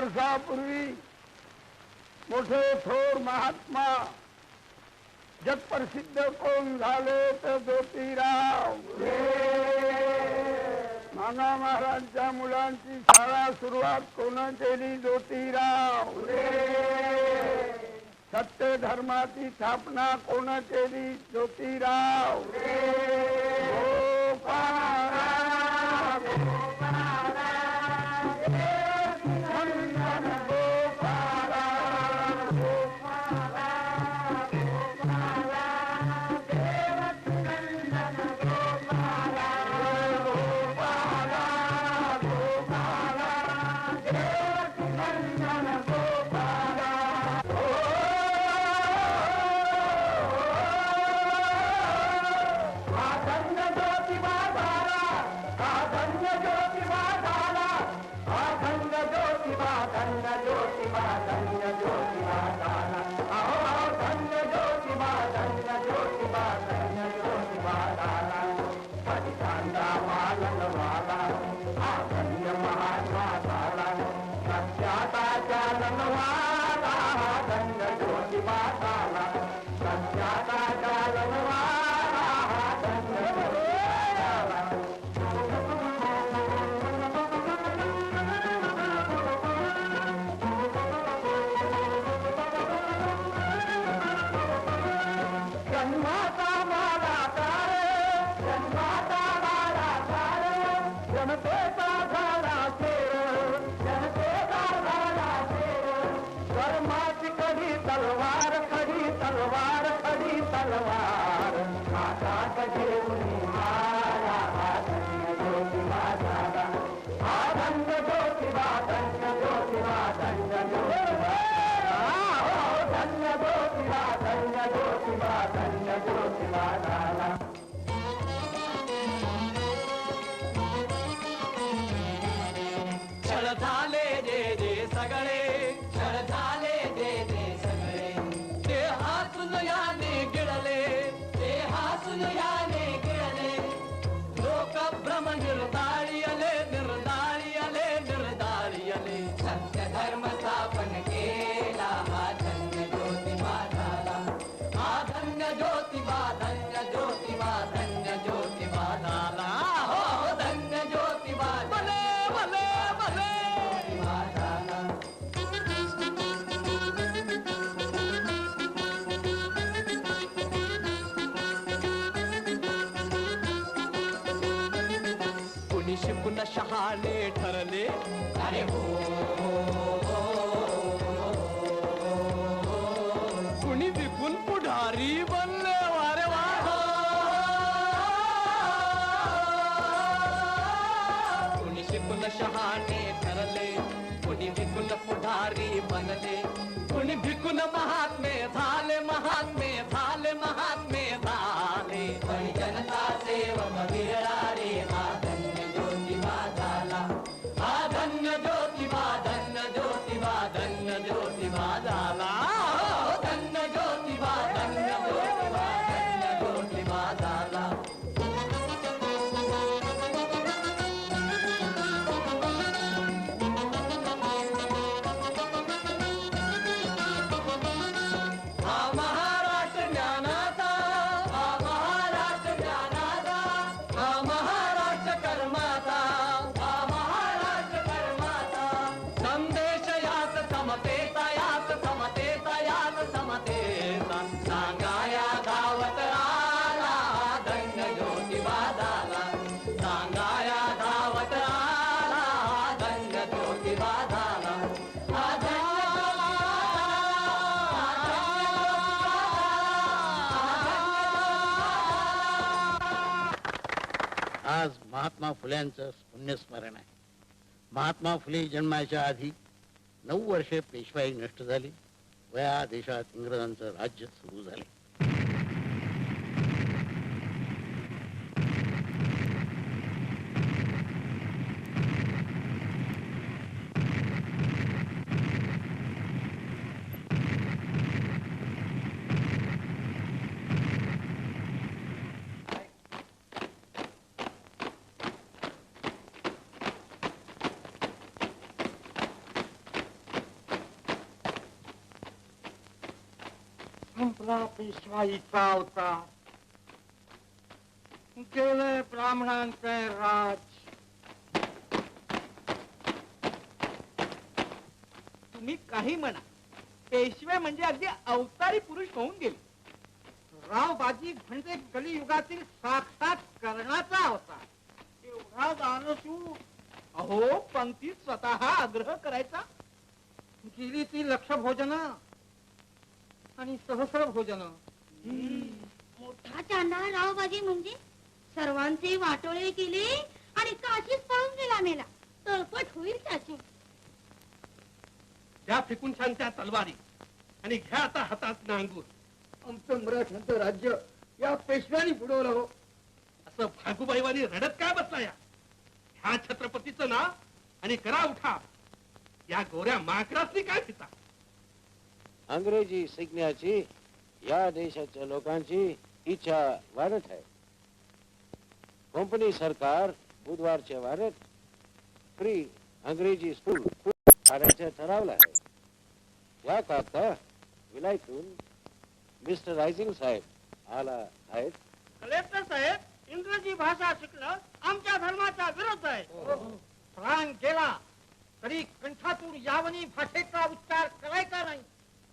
वर्षापूर्वी मोठे थोर महात्मा जगप्रसिद्ध कोण झाले तर ज्योतिराव नाना महाराजांच्या मुलांची शाळा सुरुवात कोण केली? ज्योतिराव. सत्य धर्माची स्थापना कोण केली? ज्योतिराव. ते हासून कुणी शिकून शहाणे ठरले, अरे हो, कुणी विकून पुढारी बनले, वारे वा, कुणी शिकून शहाणे ठरले, कुणी विकून पुढारी बनले, कुणी भिकून महात्मे झाले, महात्मे झाले, महात्मे झाले. पण जनता सेवक विरळाले, हा धन्य ज्योतिबा झाला, हा धन्य ज्योतिबा, धन्य ज्योतिबा, धन्य ज्योतिबा झाला, धन्य ज्योतिबा, धन्य ज्योतिबा, धन्य ज्योतिबा झाला. आज महात्मा फुल्यांचं पुण्यस्मरण आहे. महात्मा फुले जन्माच्या आधी 9 वर्षे पेशवाई नष्ट झाली व या देशात इंग्रजांचं राज्य सुरू झाले. संपला पेशवाईचा अवतार, गेले ब्राह्मणांचे राज. तुम्ही काही म्हणा, पेशवे म्हणजे अगदी अवतारी पुरुष होऊन गेले. रावबाजी म्हणजे कलियुगातील साक्षात कर्णाचा अवतार. एवढा दानशूर, अहो पंक्तीत स्वतः आग्रह करायचा. गेली ती लक्ष भोजन आणि सहस्र भोजन. मोठा चांडाळ रावबाजी म्हणजे सर्वांचे वाटोळे केले आणि काशीच पळून गेला मेला. तळपट होईल त्याची. त्या फेकून छानच्या तलवारी आणि घ्या आता हातात नांगूर. आमचं मराठ्यांचं राज्य या पेशव्यांनी बुडवलं हो. असं भागूबाईवानी रडत काय बसला या? ह्या छत्रपतीचं नाव आणि करा उठा. या गोऱ्या माकडासनी काय पिता? अंग्रेजी शिकण्याची या देशाच्या लोकांची इच्छा वाढत आहे. कंपनी सरकार बुधवारच्या वाऱ्यात फ्री अंग्रेजी स्कूल काढायचं ठरवलं आहे. या करता विलायतून मिस्टर रायझिंग साहेब आला आहेत. कलेक्टर साहेब, इंग्रजी भाषा शिकणं आमच्या धर्माचा विरोध आहे. प्राण गेला तरी कंठातून यावनी भाषेचा उच्चार करायचा नाही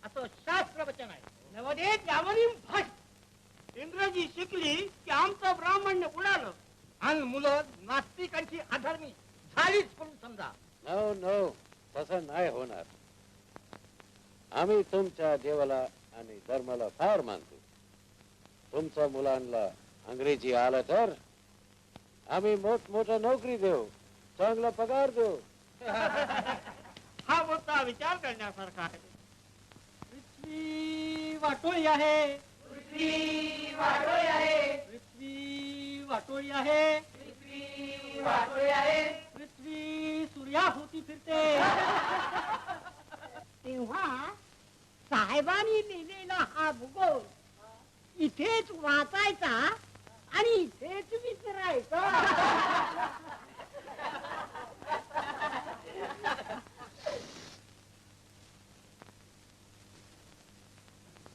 असं शास्त्र वचन आहे. नवोदित यावनी भाषा इंग्रजी शिकली की आमचं ब्राह्मण्य उडालं आणि मुलं नास्तिकांची अधर्मी झालीच करून समजा. नो नो, तसं नाही होणार. आम्ही तुमच्या देवाला आणि धर्माला फार मानतो. तुमच्या मुलांना अंग्रेजी आलं तर आम्ही मोठमोठा नोकरी देऊ, चांगला पगार देऊ. हा मोठा विचार करण्यासारखा आहे. पृथ्वी वाटोळी आहे, पृथ्वी वाटोळी आहे, पृथ्वी वाटोळी आहे, पृथ्वी वाटोळी आहे, पृथ्वी सूर्याभोवती फिरते. तेव्हा साहेबांनी लिहिलेला हा भूगोल इथेच वाचायचा आणि इथेच विसरायचा.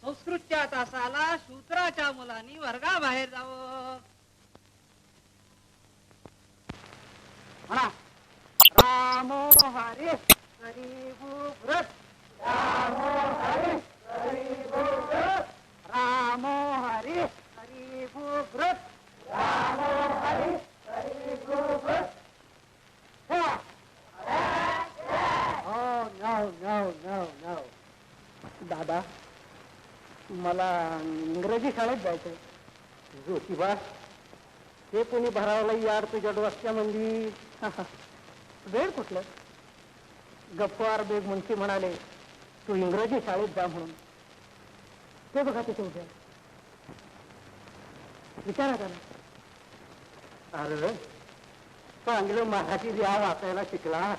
संस्कृतच्या तासाला शूद्राच्या मुलांनी वर्गाबाहेर जावं. म्हणा, रामो हरे हरी व्रत, रामो हरे हरी व्रत, रामो हरे हरी व्रत, रामो हरे हरी व्रत, मला इंग्रजी शाळेत जायचंय. ज्योतिबा, ते कोणी भरावला यार तुझ्या डोसक्यामध्ये? वेळ कुठलं? गप्पार बेग मुंशी म्हणाले तू इंग्रजी शाळेत जा म्हणून. ते बघा तिथे उद्या विचारा त्याला. अरे चांगलं मराठी लिहा वाचायला शिकला,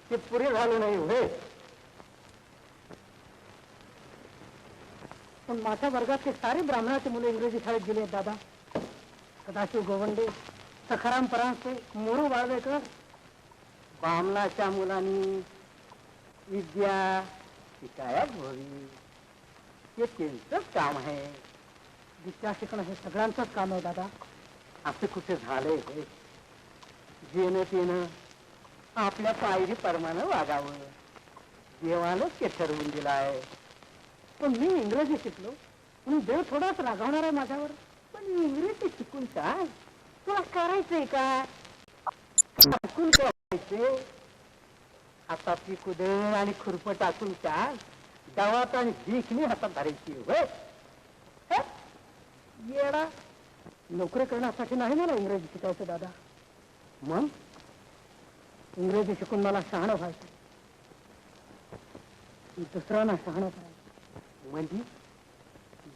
ते पुरे झालं नाही होय. पण माझ्या वर्गातले सारे ब्राह्मणाचे मुलं इंग्रजी शाळेत गेले आहेत दादा. सदाशिव गोवंडे, सखाराम परांजपे, मोरू वाळवेकर. बामणाच्या मुलांनी विद्या शिकायच हवी, हे त्यांचंच काम आहे. विद्या शिकणं हे सगळ्यांचंच काम आहे दादा. असं कुठे झालंय होय? जेणं तेनं आपल्या पायरी प्रमाणे वागावं, देवानंच ते ठरवून दिलं आहे. पण मी इंग्रजी शिकलो म्हणून देव थोडाच रागावणार आहे माझ्यावर. पण इंग्रजी शिकून काय तुला करायचंय का? टाकून करायचे हातातली कुदळ आणि खुरपं टाकून काय गावात आणि भीकनी हातात धरायची होय? येडा, नोकरी करण्यासाठी नाही मला इंग्रजी शिकायचं दादा. मग इंग्रजी शिकून मला शहाणं व्हायचं, दुसऱ्यांना शहाणं करायचं. म्हणजे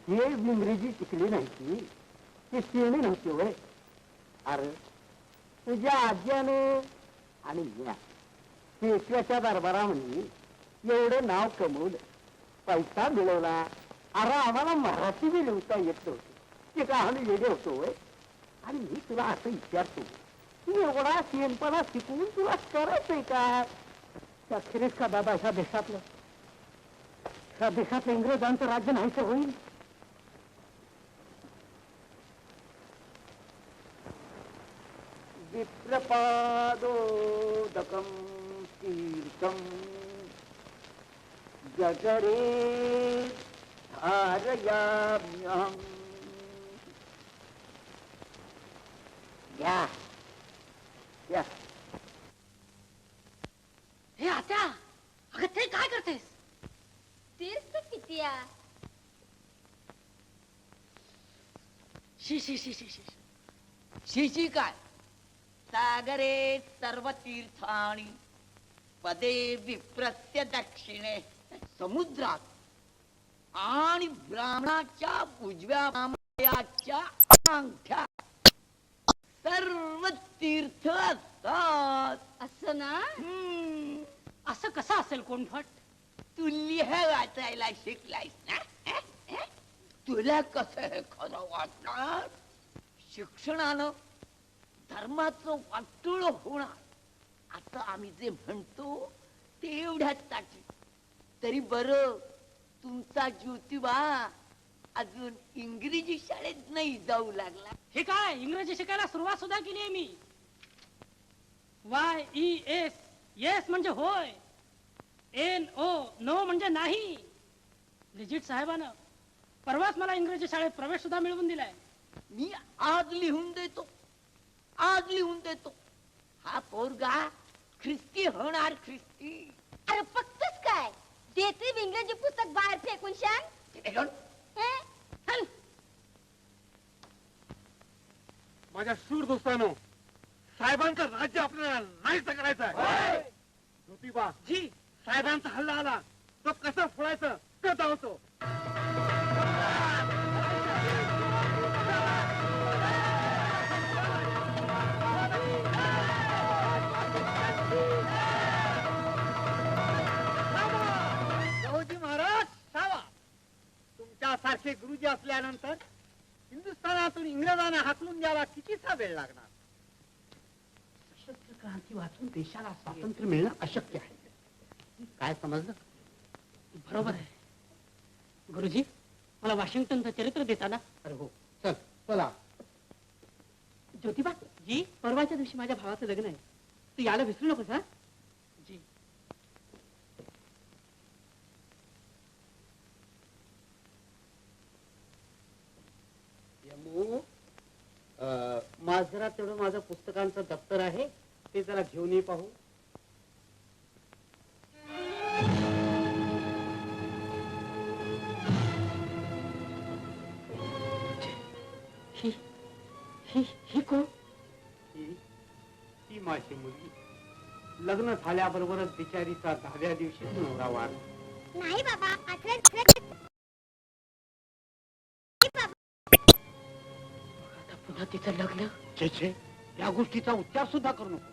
जे इंग्रजी शिकली नाही ते शेणी नव्हते होय. अरे तुझ्या आज्याने आणि म्या पेशव्याच्या दरबारामध्ये एवढं नाव कमवलं, पैसा मिळवला. अरे आम्हाला मराठी बी लिहिता येत नव्हतं, ते का आम्ही वेगळे होतो होय. आणि मी तुला असं विचारतो, तू एवढा शेणपणा शिकून तुला करायचंय का? अखेरीस का दादा ह्या देशातलं इंग्रजांचं राज्य नाहीचं होईल? विप्रपादोदकं तीर्थं जठरे धारयाम्यहम्. या या. हे आत्या, अगं ते काय करतेस? तीर्थ पितिया. शी शी शी शी शी शी काय? सागरे सर्व तीर्थानी पदे विप्रस्य दक्षिणे. समुद्रात आणि ब्राह्मणाच्या उजव्या मामाच्या अंगठ्या सर्व तीर्थ असतात. असं ना? असं कसं असेल कोणफट? तू लिहा वाचायला शिकलायस ना? तुला कसं हे खरं वाटणार? शिक्षणानं धर्माचं वाटोळ होणार. आता आम्ही जे म्हणतो ते एवढ्याच साठी. तरी बरं तुमचा ज्योतिबा अजून इंग्रजी शाळेत नाही जाऊ लागला. हे काय, इंग्रजी शिकायला सुरुवात सुद्धा केली आहे मी. YES, येस म्हणजे होय. NO, नो म्हणजे नाही. लिजिट साहेबानं परवाच मला इंग्रजी शाळेत प्रवेश सुद्धा मिळवून दिलाय. मी आज लिहून देतो, आज लिहून देतो. हा पोरगा ख्रिस्ती होणार, ख्रिस्ती. अरे फक्तच काय देते इंग्रजी पुस्तक बाहेर फेकून शान. माझ्या शूर दोस्तानो, साहेबांचं राज्य आपल्याला नाहीच करायचं आहे. ज्योतिबा जी, साहेबांचा हल्ला आला तो कसं फोडायचं ते धावतो. भाऊजी महाराज सावा, तुमच्यासारखे गुरुजी असल्यानंतर हिंदुस्थानातून इंग्रजांना हाकलून द्यायला कितीचा वेळ लागणार? सशस्त्र क्रांती वाचून देशाला स्वातंत्र्य मिळणं अशक्य आहे. काय समजलं? बरोबर आहे गुरुजी. मला वॉशिंग्टनचं चरित्र देता ना? अरे हो, चल चला. ज्योतिबा जी, परवाच्या दिवशी माझ्या भावाचं लग्न आहे, तू याला विसरू नकोस. हा जी. माझं तेवढं माझं पुस्तकांचं दप्तर आहे, ते जरा घेऊन ये पाहू. ही ही ही कोण? ही माझी मुलगी लग्न झाल्याबरोबरच बिचारीचा 10व्या दिवशी नवरा वारला. नाही बाबा आता पुन्हा तिचं लग्न? छे या गोष्टीचा उच्चार सुद्धा करू नको.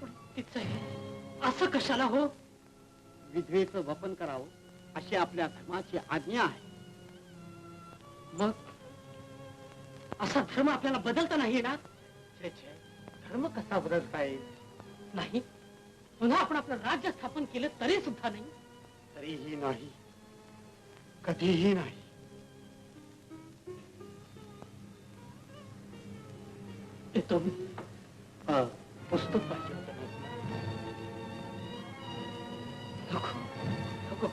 पण तिचं हे असं कशाला हो? विधवेचं वपन करावं अशी आपल्या धर्माची आज्ञा आहे. मग असा धर्म आपल्याला बदलता नाही येणार? छे धर्म कसा बदलता येईल? नाही. पुन्हा आपण आपलं राज्य स्थापन केलं तरी सुद्धा नाही. तरीही नाही, कधीही नाही. येतो मी. पुस्तक पाहिजे होतं. नको नको.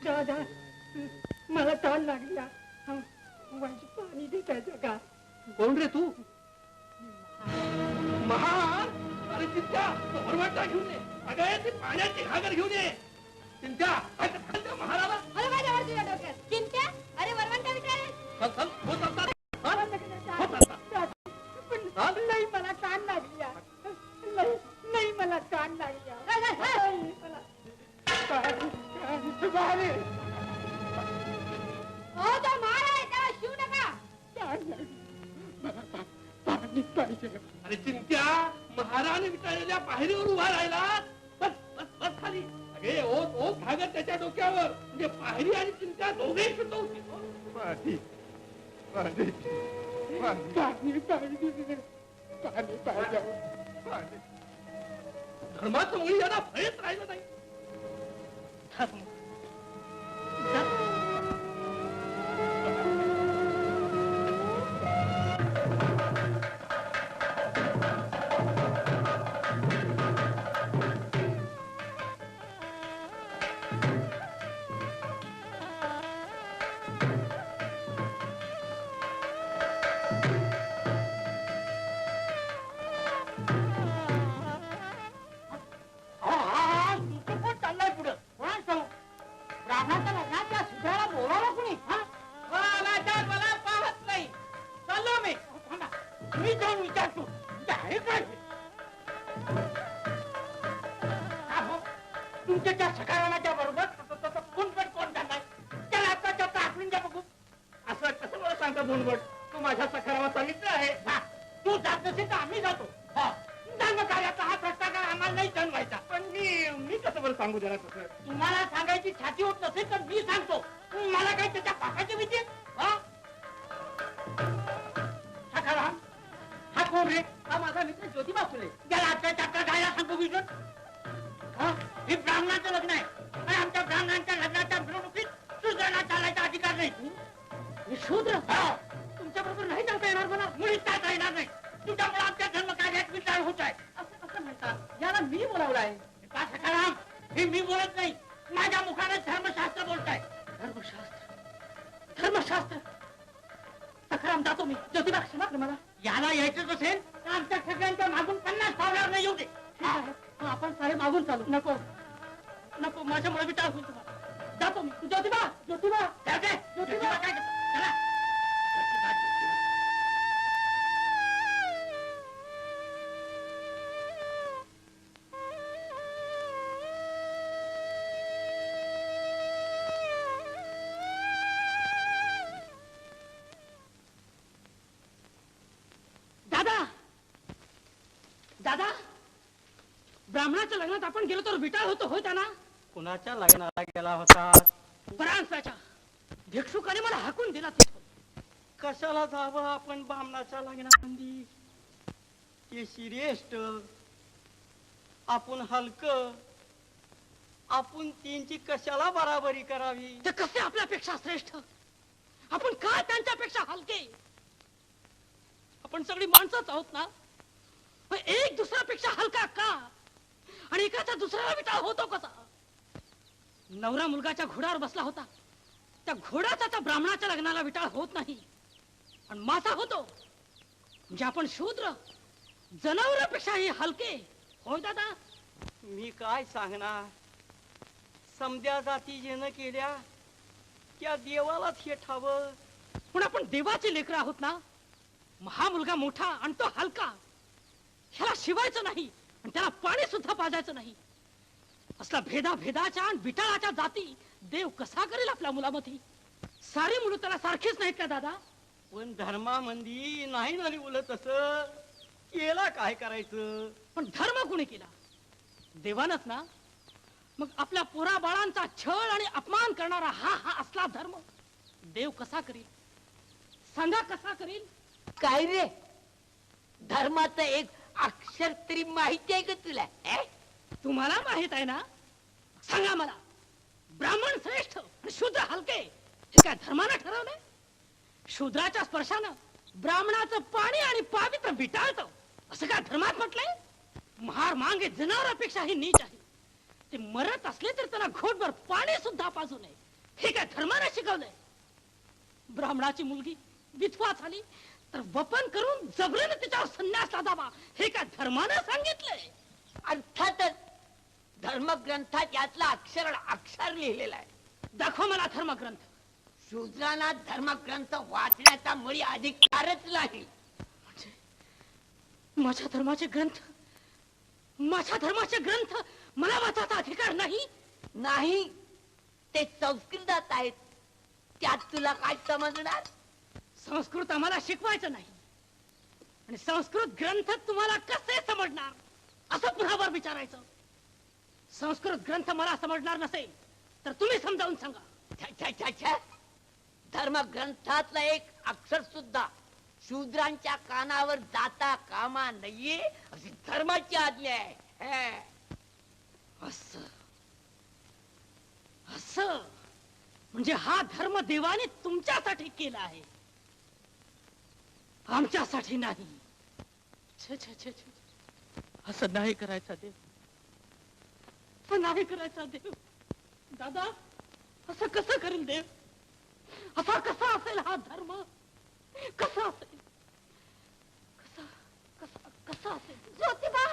दादा मला ताण लागली. पाणी देतायचं का? कोण रे तू? महान. अरे चिंत्या भरवाटा घेऊन ये. अगं ती पाण्याची घागर घेऊन ये. चिंत्या महाराला अरे माझ्यावर तुझ्या डोक्यात चिंत्या. अरे वरवंटा विचारे नाही मला ताण लागली. नाही मला ताण लागली. हो तो मार आहे त्याला शिव नका. अरे चिंत्या महाराने विचारलेल्या पायरीवर उभा राहिला. बस बस बस खाली. अगे ओत ओत घागर त्याच्या डोक्यावर. म्हणजे पायरी आणि चिंत्या दोघेही शुद्ध होती. धर्माचं मुळी याला भयच राहिलं नाही. तुमच्या त्या सकाराच्या बरोबर कोण करणार? त्याला आता आठवून द्या बघू. असं कसं मला सांगता बोलबट? तू माझ्या सकारावर सांगितलं आहे. तू जात नसेल तर आम्ही जातो. धर्म कार्याचा हा रस्ता काय आम्हाला नाही जाणवायचा. पण मी कसं बरं सांगू द्या तसं? तुम्हाला सांगायची छाती होत नसेल तर मी सांगतो. मला काही त्याच्या पाकाची भीती? सकाराम हा कोण रे? हा माझा मित्र ज्योतिबा फुले. त्याला आपल्या चक्कर जायला सांगतो विजून. हे ब्राह्मणाचं लग्न आहे. आणि आमच्या ब्राह्मणांच्या लग्नाच्या मिरवणुकीत शूद्रांना चालायचा अधिकार नाही. हे शूद्र तुमच्या बरोबर नाही जाता येणार मला. मुळीच जाता येणार नाही. तुझ्यामुळे आमच्या धर्मकार्यात विचार होत आहे. असं कसं म्हणतात? याला मी बोलावलं आहे. सकाराम हे मी बोलत नाही. माझ्या मुखाने धर्मशास्त्र बोलताय. धर्मशास्त्र धर्मशास्त्र. सखाराम जातो मी. ज्योतिबा क्षमा कर मला. याला यायचंच असेल तर आमच्या सगळ्यांच्या मागून 50 पावलावर नाही येऊ दे. आपण सारे मागून चालू. नको नको माझ्यामुळे विचार होईल तुम्हाला. जातो मी. ज्योतिबा ज्योतिबा ज्योतिबा काय करतो? चला. दादा दादा ब्राह्मणाच्या लग्नात आपण गेलो तर विटाळ होतो होय त्यांना? कुणाच्या लग्नाला गेला होता? परांजपाच्या भिक्षुकाने मला हाकून दिला तिथून. कशाला जावं आपण ब्राह्मणाच्या लग्नामध्ये? ते श्रेष्ठ आपण हलक, आपण तीनची कशाला बराबरी करावी? ते कसे आपल्यापेक्षा श्रेष्ठ? आपण काय त्यांच्यापेक्षा हलके? आपण सगळी माणसंच आहोत ना? पण एक दुसऱ्यापेक्षा हलका का? आणि एकाचा दुसऱ्याला विटाळ होतो कसा? नवरा मुलगाच्या घोड्यावर बसला होता, त्या घोड्याचा त्या ब्राह्मणाच्या लग्नाला विटाळ होत नाही, आणि माझा होतो. म्हणजे आपण शूद्र, जनावरांपेक्षाही हलके. होय दादा? मी काय सांगणार? समद्या जाती जेनं केल्या त्या देवालाच हे ठावं. पण आपण देवाचे लेकर आहोत ना? हा मुलगा मोठा आणि तो हलका, ह्याला शिवायचं नाही आणि त्याला पाणी सुद्धा पाजायचं नाही. असला भेदाच्या आणि बिटाळाच्या जाती देव कसा करेल आपल्या मुलामध्ये? सारी मुलं त्याला सारखीच नाहीत का दादा? पण धर्मामंदी नाही ना लिवलं तसं. केला काय करायचं? पण धर्म कोणी केला? देवानच ना. मग आपल्या पोरा बाळांचा छळ आणि अपमान करणारा हा असला धर्म देव कसा करील? सांगा कसा करील? काय रे, धर्माचं एक अक्षर तरी माहिती आहे का तुला? तुम्हाला माहित आहे ना? सांगा मला. ब्राह्मण श्रेष्ठ आणि शूद्र हलके हे काय धर्मानं ठरवलंय? शूद्राच्या स्पर्शानं ब्राह्मणाचं पाणी आणि पावित्र विटाळतं असं काय धर्मात म्हटलंय? महार मांगे जनावरांपेक्षाही नीच आहे. ते मरत असले तर त्यांना घोटभर पाणी सुद्धा पाजू नये हे काय धर्मानं शिकवलंय? ब्राह्मणाची मुलगी विधवा झाली तर वपन करून जबरीने तिच्यावर संन्यास लादावा हे काय धर्मानं सांगितलंय? अर्थातच धर्मग्रंथात यातला अक्षर लिहिलेला आहे. दाखवा मला धर्मग्रंथ. शूद्रांना धर्मग्रंथ वाचण्याचा मुळी अधिकारच नाही. माझ्या धर्माचे ग्रंथ मला वाचायचा अधिकार नाही? नाही, ते संस्कृतात आहेत. त्यात तुला काय समजणार? संस्कृत आम्हाला शिकवायचं नाही आणि संस्कृत ग्रंथ तुम्हाला कसे समजणार असं पुन्हा विचारायचं. संस्कृत ग्रंथ मला समजणार नसेल तर तुम्ही समजावून सांगा. धर्मग्रंथातलं एक अक्षर सुद्धा शूद्रांच्या कानावर जाता कामा नाहीये अशी धर्माची आज्ञा आहे. असं म्हणजे हा धर्म देवाने तुमच्यासाठी केला आहे, आमच्यासाठी नाही. छे छे छे छे, असं नाही करायचा देव, असं नाही करायचा देव. दादा, असं कसं करेल देव? असा कसा असेल हा धर्म? कसा असेल? कसा असेल? ज्योतिबा,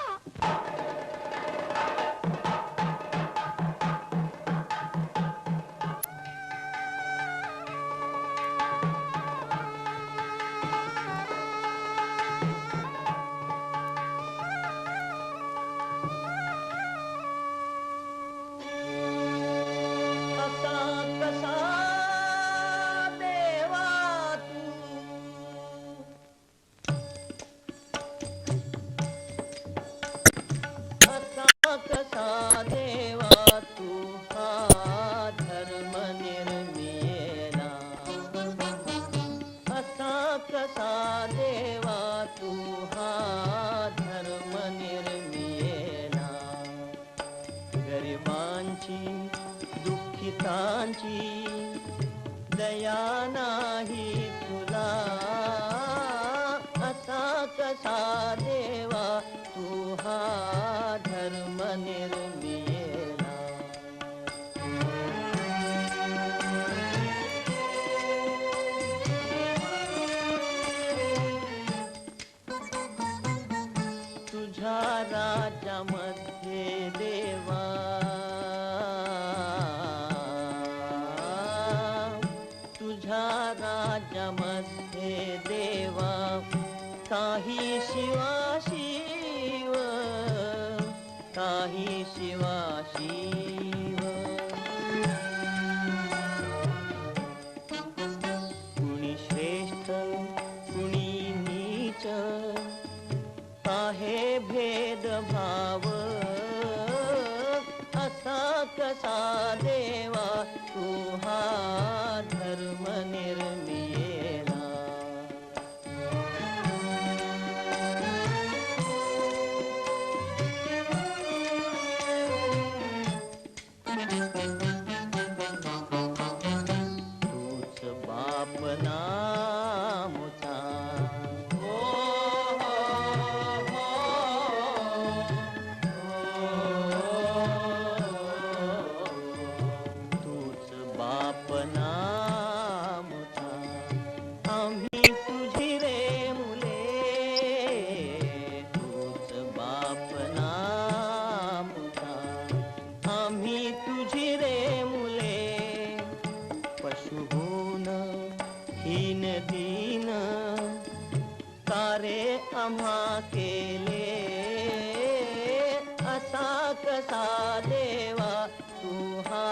कसा देवा तू हा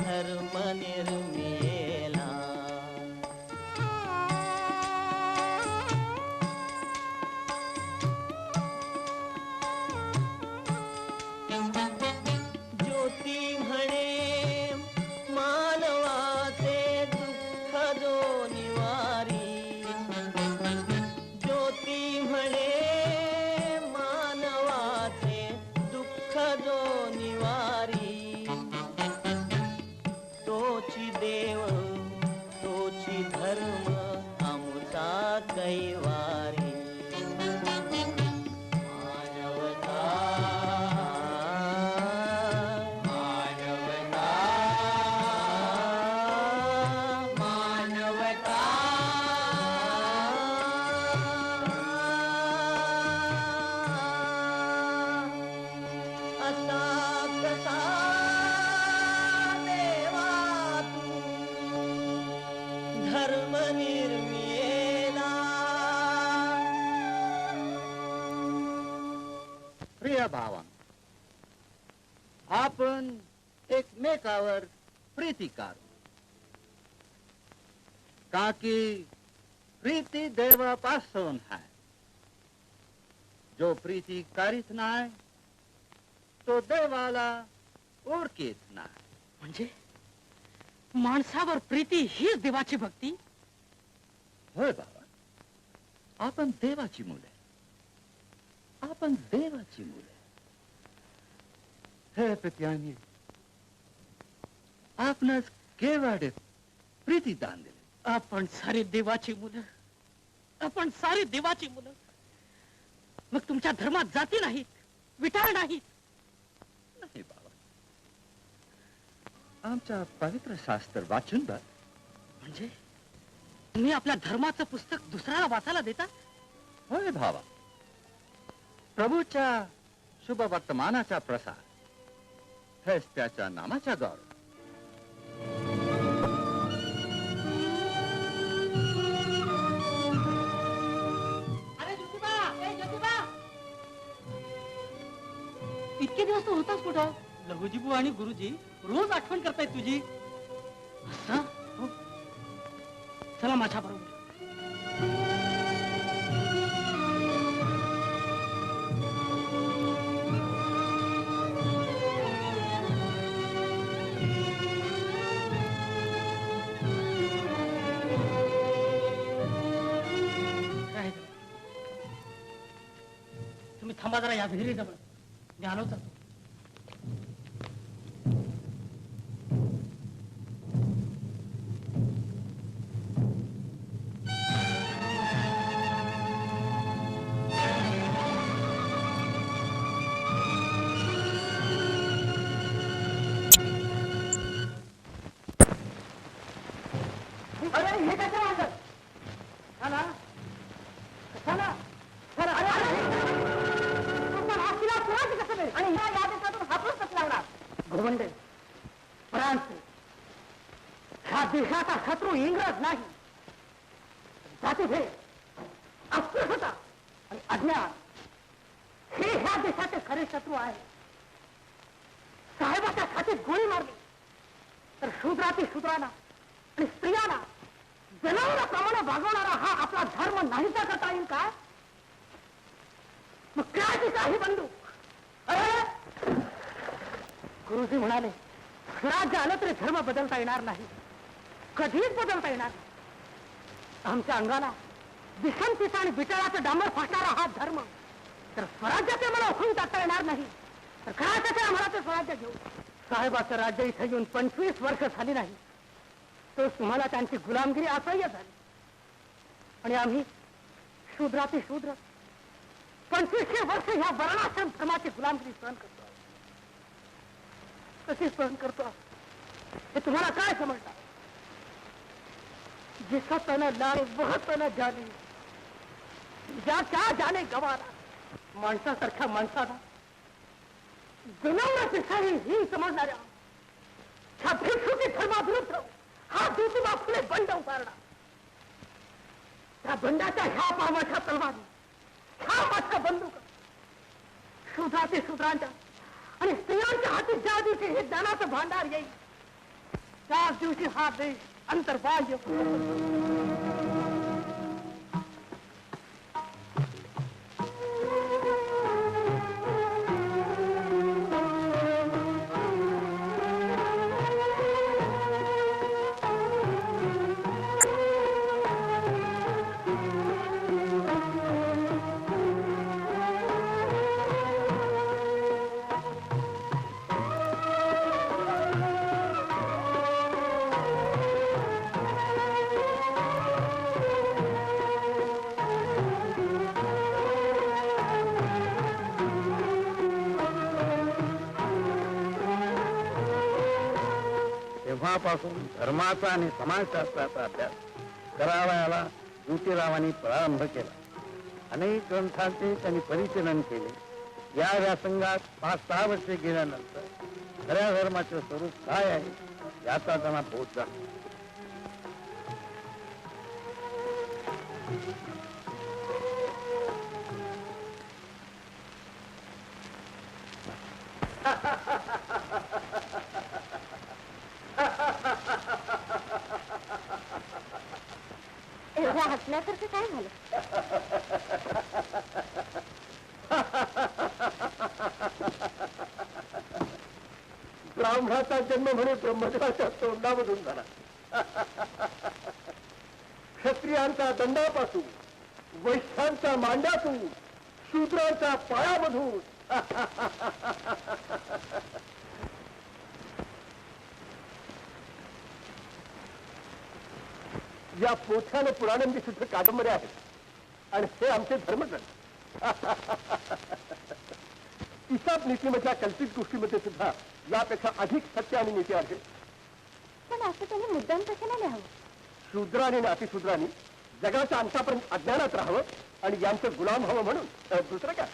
धर्म निर्मिला. ज्योती म्हणे मानवाचे दुःख जो निवारी. ज्योती म्हणे मानवाचे दुःख जो निवारी. तोची देव तोची धर्म आमचा कैवारी. मानवता मानवता मानवता असा कसा देवा तू धर्म निर्मिला. प्रिय भावांनो, आपण एकमेकावर प्रीती करू. का की प्रीती देवापासून आहे. जो प्रीती करीत नाही तो देवाला ओळखीत नाही. म्हणजे माणसावर प्रीती हीच देवाची भक्ती. होय बाबा, आपण देवाची मुले. आपण देवाची मुले. हे पित्याने आपणच केवळ प्रीतीदान दिले. आपण सारी देवाची मुलं. आपण सारी देवाची मुलं. मग तुमच्या धर्मात जाती नाहीत, विटाळ नाहीत. नाही बाबा, आमच्या पवित्र शास्त्र वाचून बघ. म्हणजे तुम्ही आपल्या धर्माचं पुस्तक दुसऱ्याला वाचायला देता. होय भावा, प्रभूच्या शुभ वर्तमानाचा प्रसार हेच त्याच्या नामाचा गौरव. अरे ज्योतिबा, ए ज्योतिबा, इतके दिवस तू होतास कुठं? लघुजीबू आणि गुरुजी रोज आठवण करतायत तुझी. असं? हो. चला माझ्या बरोबर. तुम्ही थांबा जरा या विहिरीजवळ. मी आलो तर. अरे हे कसं वाटत? चला चला चला. अरे आणि ह्या या देशातून हातच कसं लागणार? घोंडे फ्रान्स ह्या देशाचा शत्रू इंग्रज नाही. जातीभेद, अस्पृश्यता आणि अज्ञान हे ह्या देशाचे खरे शत्रू आहे. साहेबाच्या छातीत गोळी मारली तर शूद्राती शूद्रांना आणि स्त्रियांना जनावराप्रमाणे वागवणारा हा आपला धर्म नाहीसा करता येईल का? मग काय ती काही बंदूक? गुरुजी म्हणाले स्वराज्य आलं तरी धर्म बदलता येणार नाही, कधीच बदलता येणार नाही. आमच्या अंगाला विषमतेचा आणि विटाळाचं डांबर फासणारा हा धर्म तर स्वराज्याचे मला उखळून टाकता येणार नाही. तर काय आम्हाला ते स्वराज्य घेऊ? साहेबाचं राज्य इथे येऊन 25 वर्ष झाली नाही, तो तुम्हाला त्यांची गुलामगिरी असह्य झाली. आणि आम्ही शूद्राती शूद्र 25 वर्ष ह्या वर्णाश्रम धर्माची गुलामगिरी सहन करतो. कशी सहन करतो हे तुम्हाला काय समजणार? जिसका तना लाए वह तना जाने, ज्याच्या जाने गवाला. माणसासारख्या माणसाला जनावरापेक्षा ही समजणाऱ्या ह्या भिक्षुकी धर्माविरुद्ध हा ज्योतिबा फुले बंड उभारला. त्या बंडाच्या ह्या पावाच्या तलवारी, ह्या माझ्या बंदूक शूद्राती शूद्रांच्या आणि स्त्रियांच्या हाती ज्या दिवशी हे ज्ञानाचं भांडार येईल त्याच दिवशी हा देश अंतर्बाह्य तेव्हापासून धर्माचा आणि समाजशास्त्राचा अभ्यास करावयाला ज्योतिरावांनी प्रारंभ केला. अनेक ग्रंथांचे त्यांनी परिचलन केले. या व्यासंगात 5-6 वर्षे गेल्यानंतर खऱ्या धर्माचे स्वरूप काय आहे याचा त्यांना बोध झाला. एवढा हसल्यासारखं काय झालं? ब्राह्मणाचा जन्म म्हणे ब्रह्मदेवाच्या तोंडामधून झाला. क्षत्रियांचा दंडापासून, वैश्यांचा मांड्यातून, शूद्रांचा पायामधून. या पोथ्याने पुराणांची सुद्धा कादंबऱ्या आहेत आणि हे आमचे धर्मग्रंथ. इसाप नीतीमधल्या कल्पित गोष्टीमध्ये सुद्धा यापेक्षा अधिक सत्य आणि नीती आहे. पण असं त्याने मुद्दाम कशाला लिहावं? शूद्रांनी आणि अतिशूद्रांनी जगाच्या अंतापर्यंत अज्ञानात राहावं आणि यांचं गुलाम व्हावं म्हणून. दुसरं काय?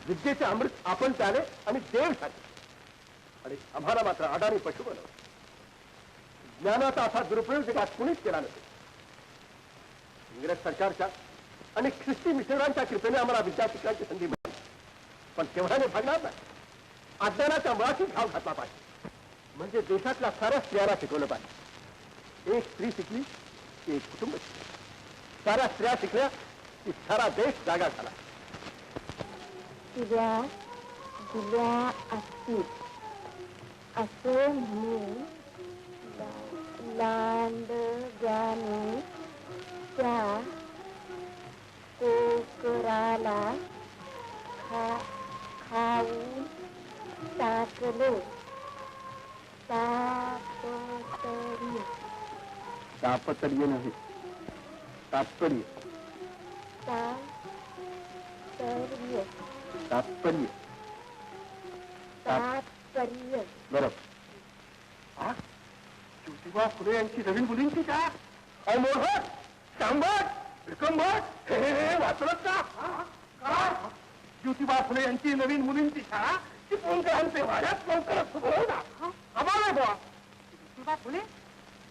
विद्येचे अमृत आपण प्याले आणि देव झाले आणि आम्हाला मात्र अडाणी पशु बनवलं. ज्ञानाचा असा दुरुपयोग जगात कुणीच केला नसेल. इंग्रज सरकारच्या आणि ख्रिस्ती मिशनरांच्या कृपेने आम्हाला विद्या शिकण्याची संधी मिळाली. पण तेवढ्याने भागणार नाही. अज्ञानाच्या मुळाशी घाव घातला पाहिजे. म्हणजे देशातल्या साऱ्या स्त्रियांना शिकवलं पाहिजे. एक स्त्री शिकली की एक कुटुंब शिकलं. साऱ्या स्त्रिया शिकल्या की सारा देश जागा झाला. तुझ्या दिल्या असतील असं म्हणून लांडग्याने त्या कोकराला खाऊन टाकलं. तापतर्य नाही, तात्पर्य. तात्पर्य तात्पर्य तात्पर्य बरोबर. ज्योतिबा फुले यांची नवीन मुलींची का? अमोहट, शांबट, विकंभट हे वाचलत का? ज्योतिबा फुले यांची नवीन मुलींची शाळा ती पोंकरांचे वाड्यात लवकरच सुरू होणार. आम्हाला बुवा ज्योतिबा फुले,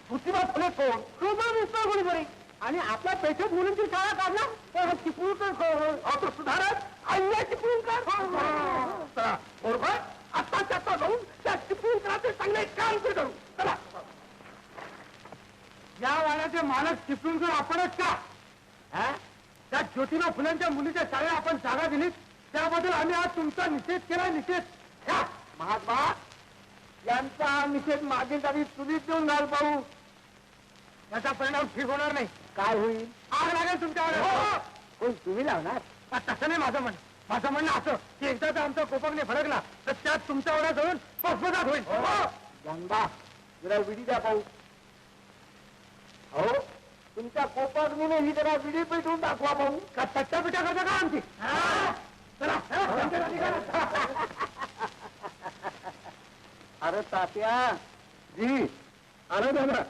ज्योतिबा फुले कोण? शोभा विस्तार कोणी बरे आणि आपल्या पेठेत मुलींची शाळा काढला तर चिपळूणकर सुधारत आईया चिपळूणकर. चला बरोबर आत्ताच्या आता जाऊन त्या चिपळूणकराचे चांगले काम करू. चला. या वाड्याचे मालक चिपळूणकर आपणच का? त्या ज्योतिबा फुलेंच्या मुलीच्या शाळेला आपण जागा दिलीत त्याबद्दल आम्ही आज तुमचा निषेध केला. निषेध महात्मा यांचा निषेध मागील जागी चुलीत देऊन घाल पाहू. याचा परिणाम ठीक होणार नाही. काय होईल? आग लागेल तुमच्यावर. कोण तुम्ही लावणार? तसं नाही माझं म्हणणं. माझं म्हणणं असं की एकदा जर आमचा कोपकने भडकला तर त्यात तुमच्या ओढ्या जळून भस्मसात होईल. गंगा जरा विडी द्या पाहू. हो तुमच्या कोपकने ही जरा विडी पेटवून दाखवा पाहू. का सट्टा पिठा करता का आमची? चला. अरे तात्या जी आलं दादा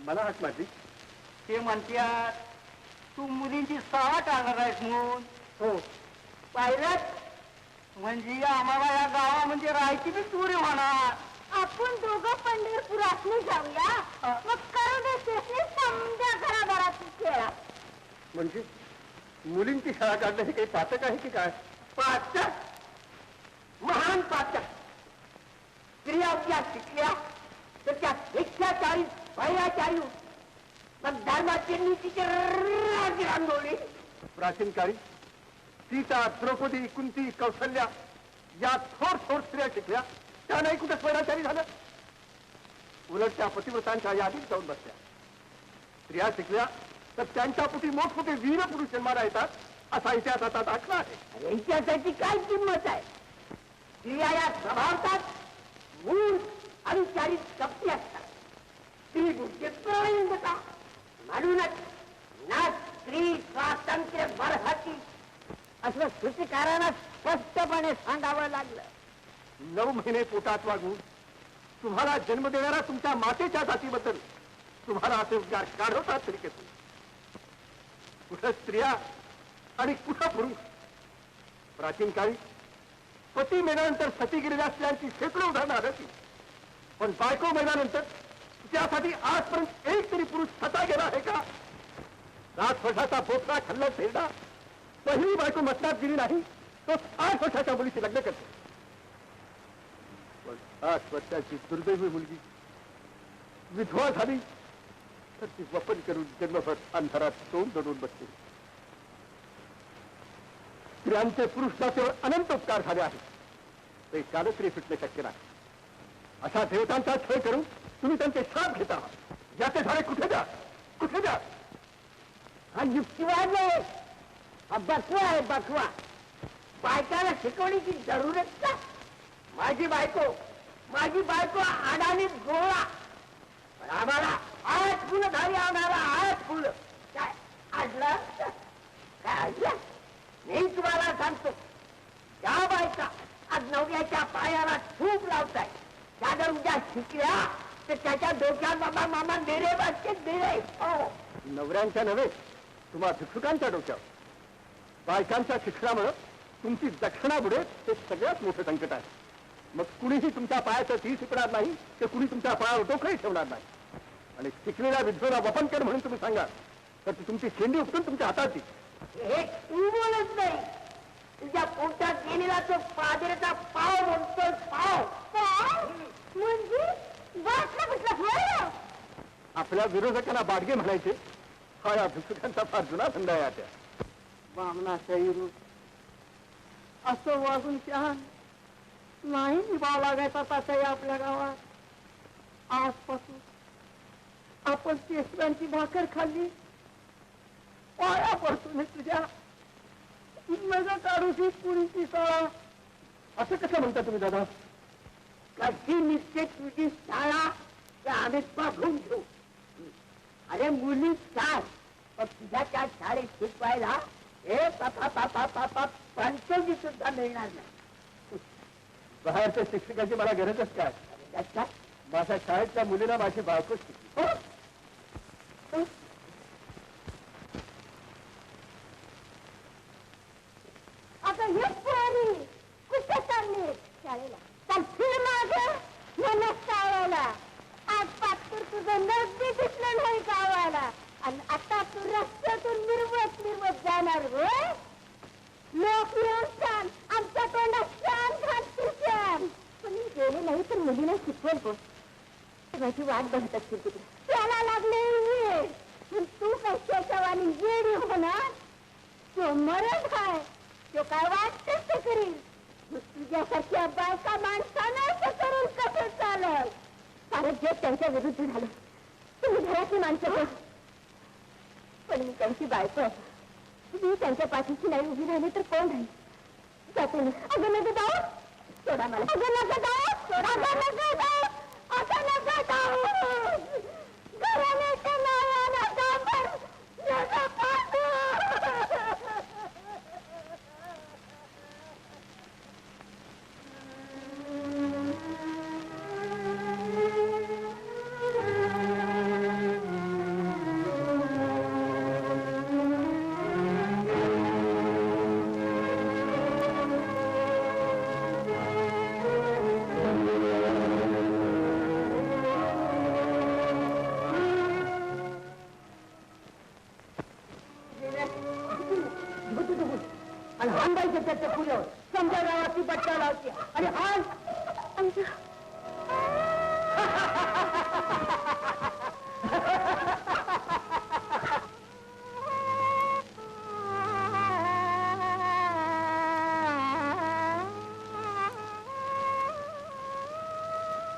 मला हात मारली. ते म्हणतात तू मुलींची साठ आणणार आहेस म्हणून. हो पाहिलं म्हणजे आम्हाला या गावामध्ये राहायची बी चोरी होणार. आपण दोघं पंढरपुरातून जाऊया. मग करू दे समजा घराभरात खेळा. म्हणजे मुलींची शाळा काढणं हे काही पातक आहे की काय? पाचक, महान पाचक. स्त्रिया त्या शिकल्या तर त्या 140 भैयाचारी मग धर्माची नीतीचे रांगोळी. प्राचीन काळी सीता, द्रौपदी, कुंती, कौशल्या या थोर थोर स्त्रिया शिकल्या, त्या नाही कुठे स्वैराचारी झालं. उलट त्या पतिव्रतांच्या यादीत जाऊन बसल्या. स्त्रिया शिकल्या तर त्यांच्या पोटी मोठमोठे वीर पुरुष जन्माला येतात, असा इतिहासाचा दाखला आहे. इतिहासाची काय किंमत आहे? स्त्रिया या स्वभावतात मूळ आणि चारित कपटी असतात. स्त्री बुद्धी प्रविंगता म्हणूनच ना स्त्री स्वातंत्र्य बरहाती असं श्रुतिकारांना स्पष्टपणे सांगावं लागलं. 9 महिने पोटात वागून तुम्हाला जन्म देणाऱ्या तुमच्या मातेच्या जातीबद्दल तुम्हाला असे उद्गार काढवतात तरी कसे? कुठं स्त्रिया आणि कुठं पुरुष? प्राचीन काळी पती मेल्यानंतर सती गेलेल्या स्त्रियांची शेकडो उदाहरणं आढळतील, पण बायको मेल्यानंतर त्यासाठी आजपर्यंत एक तरी पुरुष स्वतः गेला आहे का? 7 वर्षाचा पोपरा खाल्ला फेरडा पहिली बायको मसनात गेली नाही, तो 8 वर्षाच्या मुलीशी लग्न करतो. पण 8 वर्षाची दुर्दैवी मुलगी विधवा झाली तर ती वपन करून जन्मभर अंधारात तोंड दडून बसते. स्त्रियांचे पुरुष जातीवर अनंत उपकार झाले आहेत, ते कालत्री फिटणे शक्य नाही. अशा देवतांचा छळ करून तुम्ही त्यांचे श्राप घेता. याचे झाडे कुठे द्या, कुठे द्या? हा युक्तिवाद नाही, हा बसवा आहे, बसवा. बायकाला शिकवण्याची जरूरच का? माझी बायको अडाणी गोळा, पण आम्हाला 8 फुलं धारी आम्हाला 8 फुलं. काय आडलं? काय आडलं? मी तुम्हाला सांगतो, त्या बायका आज नवऱ्याच्या पायाला खूप लावताय. त्या जर उद्या शिकल्या तर त्याच्या डोक्यात बाबा मामा डेरे वाटते डेरे. हो, नवऱ्यांच्या नव्हे, तुम्हा भिक्षुकांच्या डोक्यावर. बायकांच्या शिक्षणामुळे तुमची दक्षिणा बुडेल, हे सगळ्यात मोठं संकट आहे. मग कुणीही तुमच्या पायाचं ती शिकणार नाही, ते कुणी तुमच्या पायावर डोकंही ठेवणार नाही. आणि शिकलेल्या विधवेला वपन कर म्हणून तुम्ही सांगा तर ती तुमची शेंडी उपटून तुमच्या हातात येईल. हे तू बोलत नाही, तुझ्या पोटात गेलेला तो पादरेचा पाव म्हणतो. पाव म्हणजे वाटला कुठला फळ? आपल्या विरोधकांना बाडगे म्हणायचे, हा या भिक्षुकांचा फार जुना धंदा आहे. त्या बामणाचा विरोध असं वागून छान नाही निभाव लागायचा तात्या आपल्या गावात. आजपासून आपण पेशव्यांची भाकर खाल्ली, पाया पडतो तुझ्या नजर काढूशी पुरीची शाळा. असं कसं म्हणता तुम्ही दादा? कशी निश्चित तुझी शाळा ते आम्ही बघून घेऊ. अरे मुली काय, पण तुझ्या त्या शाळेत शिकवायला हे पंचवी सुद्धा मिळणार नाही. बाहेरच्या शिक्षकाची मला गरजच काय? त्याच्यात माझ्या शाळेतल्या मुलीला माझी बायको शिकली. आता हे पोरी कुठे चालली? शाळेला चाल, फिर मागे मला शाळेला. आज पात्र तुझं नगदी दिसलं नाही गावाला, आणि आता तू रस्त्यातून निर्वत जाणार होय? लोक येऊन छान आमच्या तोंडात छान घालतील छान. पण मी गेले नाही तर मुलीला शिकवेल कोण? माझी वाट बघत असतील तिकडे. त्याला लागले वेळ, पण तू कशाच्या वाली वेळी होणार? तो मरत आहे, तो काय वाटतच ते करील. तुझ्यासारख्या बायका माणसानं असं करून कसं चालल? कारण जे त्यांच्या विरुद्ध झालं, तुम्ही घरातली माणसं हो, पण मी त्यांची बायको आहे. मी त्यांच्या पाठीशी नाही उभी राहिली तर कोण राहील? जाते मी. अगं नका जाऊ, सोडा मला. अगं नका जाऊ, सोडा. अगं नका जाऊ, अगं नका जाऊ. घराण्याच्या नावाला डांबर नका पाडू. त्याच्या चकुल्यावर समजा गावाची बट्टा लावते आणि हाल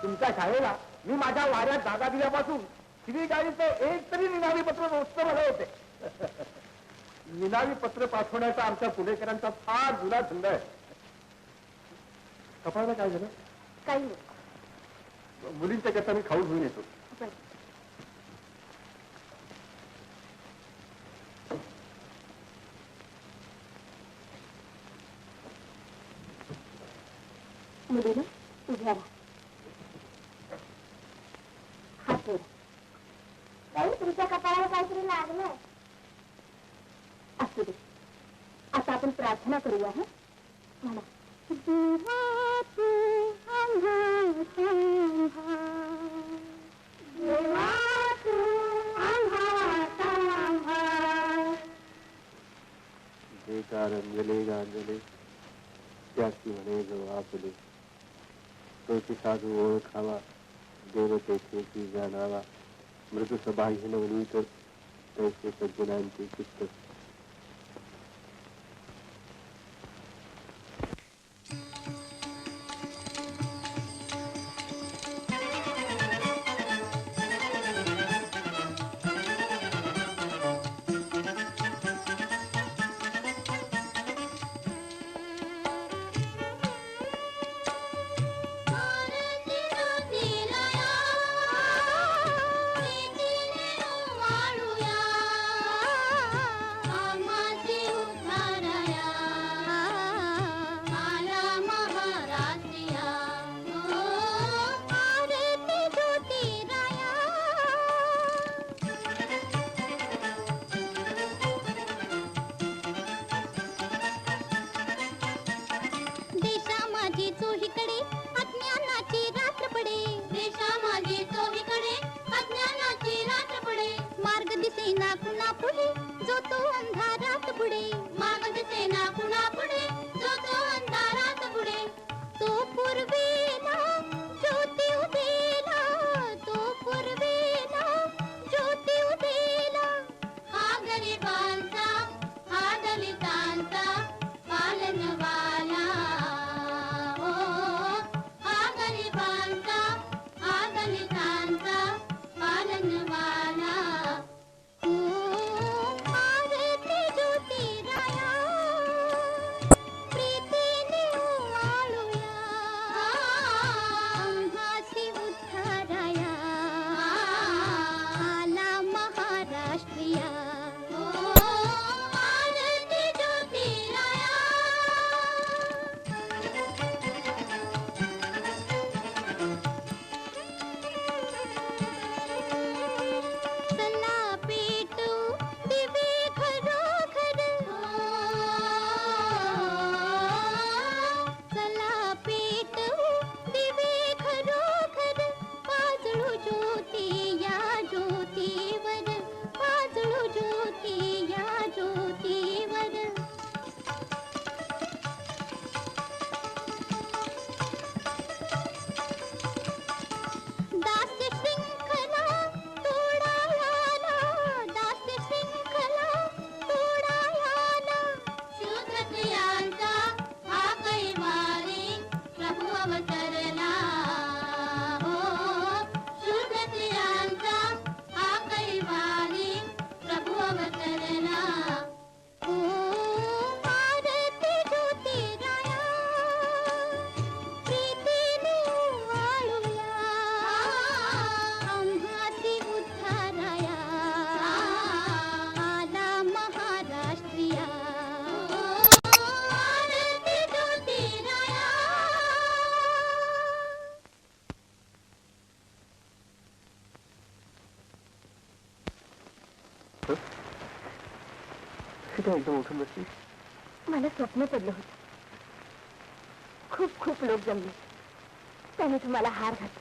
तुमच्या शाळेला मी माझ्या वाऱ्यात जागा दिल्यापासून श्री गाडीचं एक तरी निनावी पत्र रोजचं मला होते. निनावी पत्र पाठवण्याचा आमच्या पुणेकरांचा फार जुना छंद आहे. कपाळाला काय झालं? काही नाही. मुलींच्या करता मी खाऊन घेऊन येतो. मुलीनं उभ्या राहा. हात जोडा. काही तुमच्या कपाळाला काहीतरी लागलंय. असू दे. आता आपण प्रार्थना करूया. हा म्हणा. देवा तू आम्हा सांभाळ. देवा तू आम्हा सांभाळ. जे कारंजले गांजले त्याची म्हणे जो आपले तोची साधू ओळखावा देव तेथे जाणावा मृदू सबाह्य नवनीत तैसे सज्जनांचे चित्त. एकदम उठून बसली. मला स्वप्न पडलं होतं. खूप खूप लोक जमले. त्याने तुम्हाला हार घातला.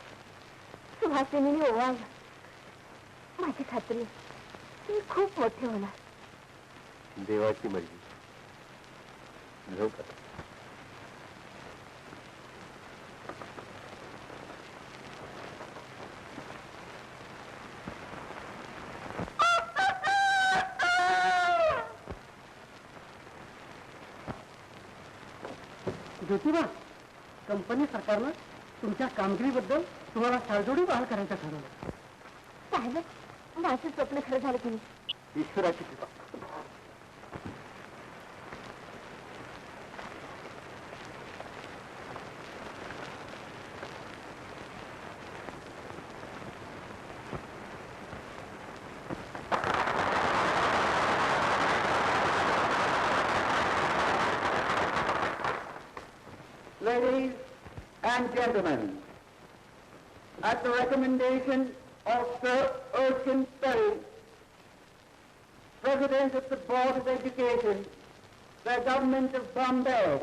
सुहासिनीने ओवाळला. माझी खात्री तुम्ही खूप मोठे होणार. देवाची मर्जी. घेऊ का? ज्योतिबा, कंपनी सरकारनं तुमच्या कामगिरीबद्दल तुम्हाला शाळजोडी बहाल करायचं ठरवलं. साहेब, माझं स्वप्न खरं झालं की नाही? ईश्वराची कृपा. Ladies and gentlemen, at the recommendation of Sir Erskine Perry, President of the Board of Education, the Government of Bombay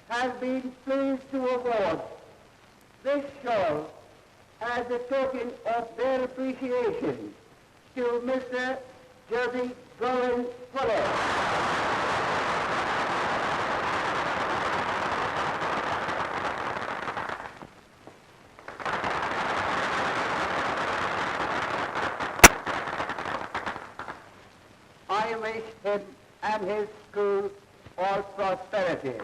has been pleased to award this shawl as a token of their appreciation to Mr. Jerry Golan Fuller. I wish him and his school all prosperity.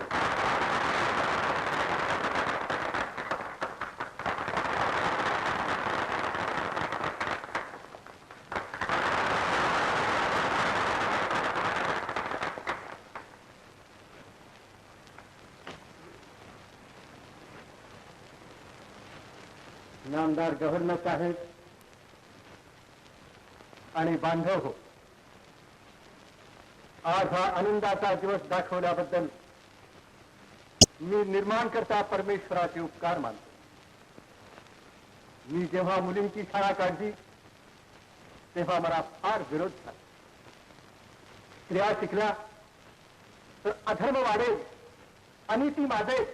नामदार governor साहेब आणि बांधव हो, आज हा आनंदाचा दिवस दाखवल्याबद्दल मी निर्माणकर्ता परमेश्वराचे उपकार मानतो. मी जेव्हा मुलींची शाळा काढली तेव्हा मला फार विरोध झाला. स्त्रिया शिकल्या तर अधर्म वाढेल, अनिती माजेल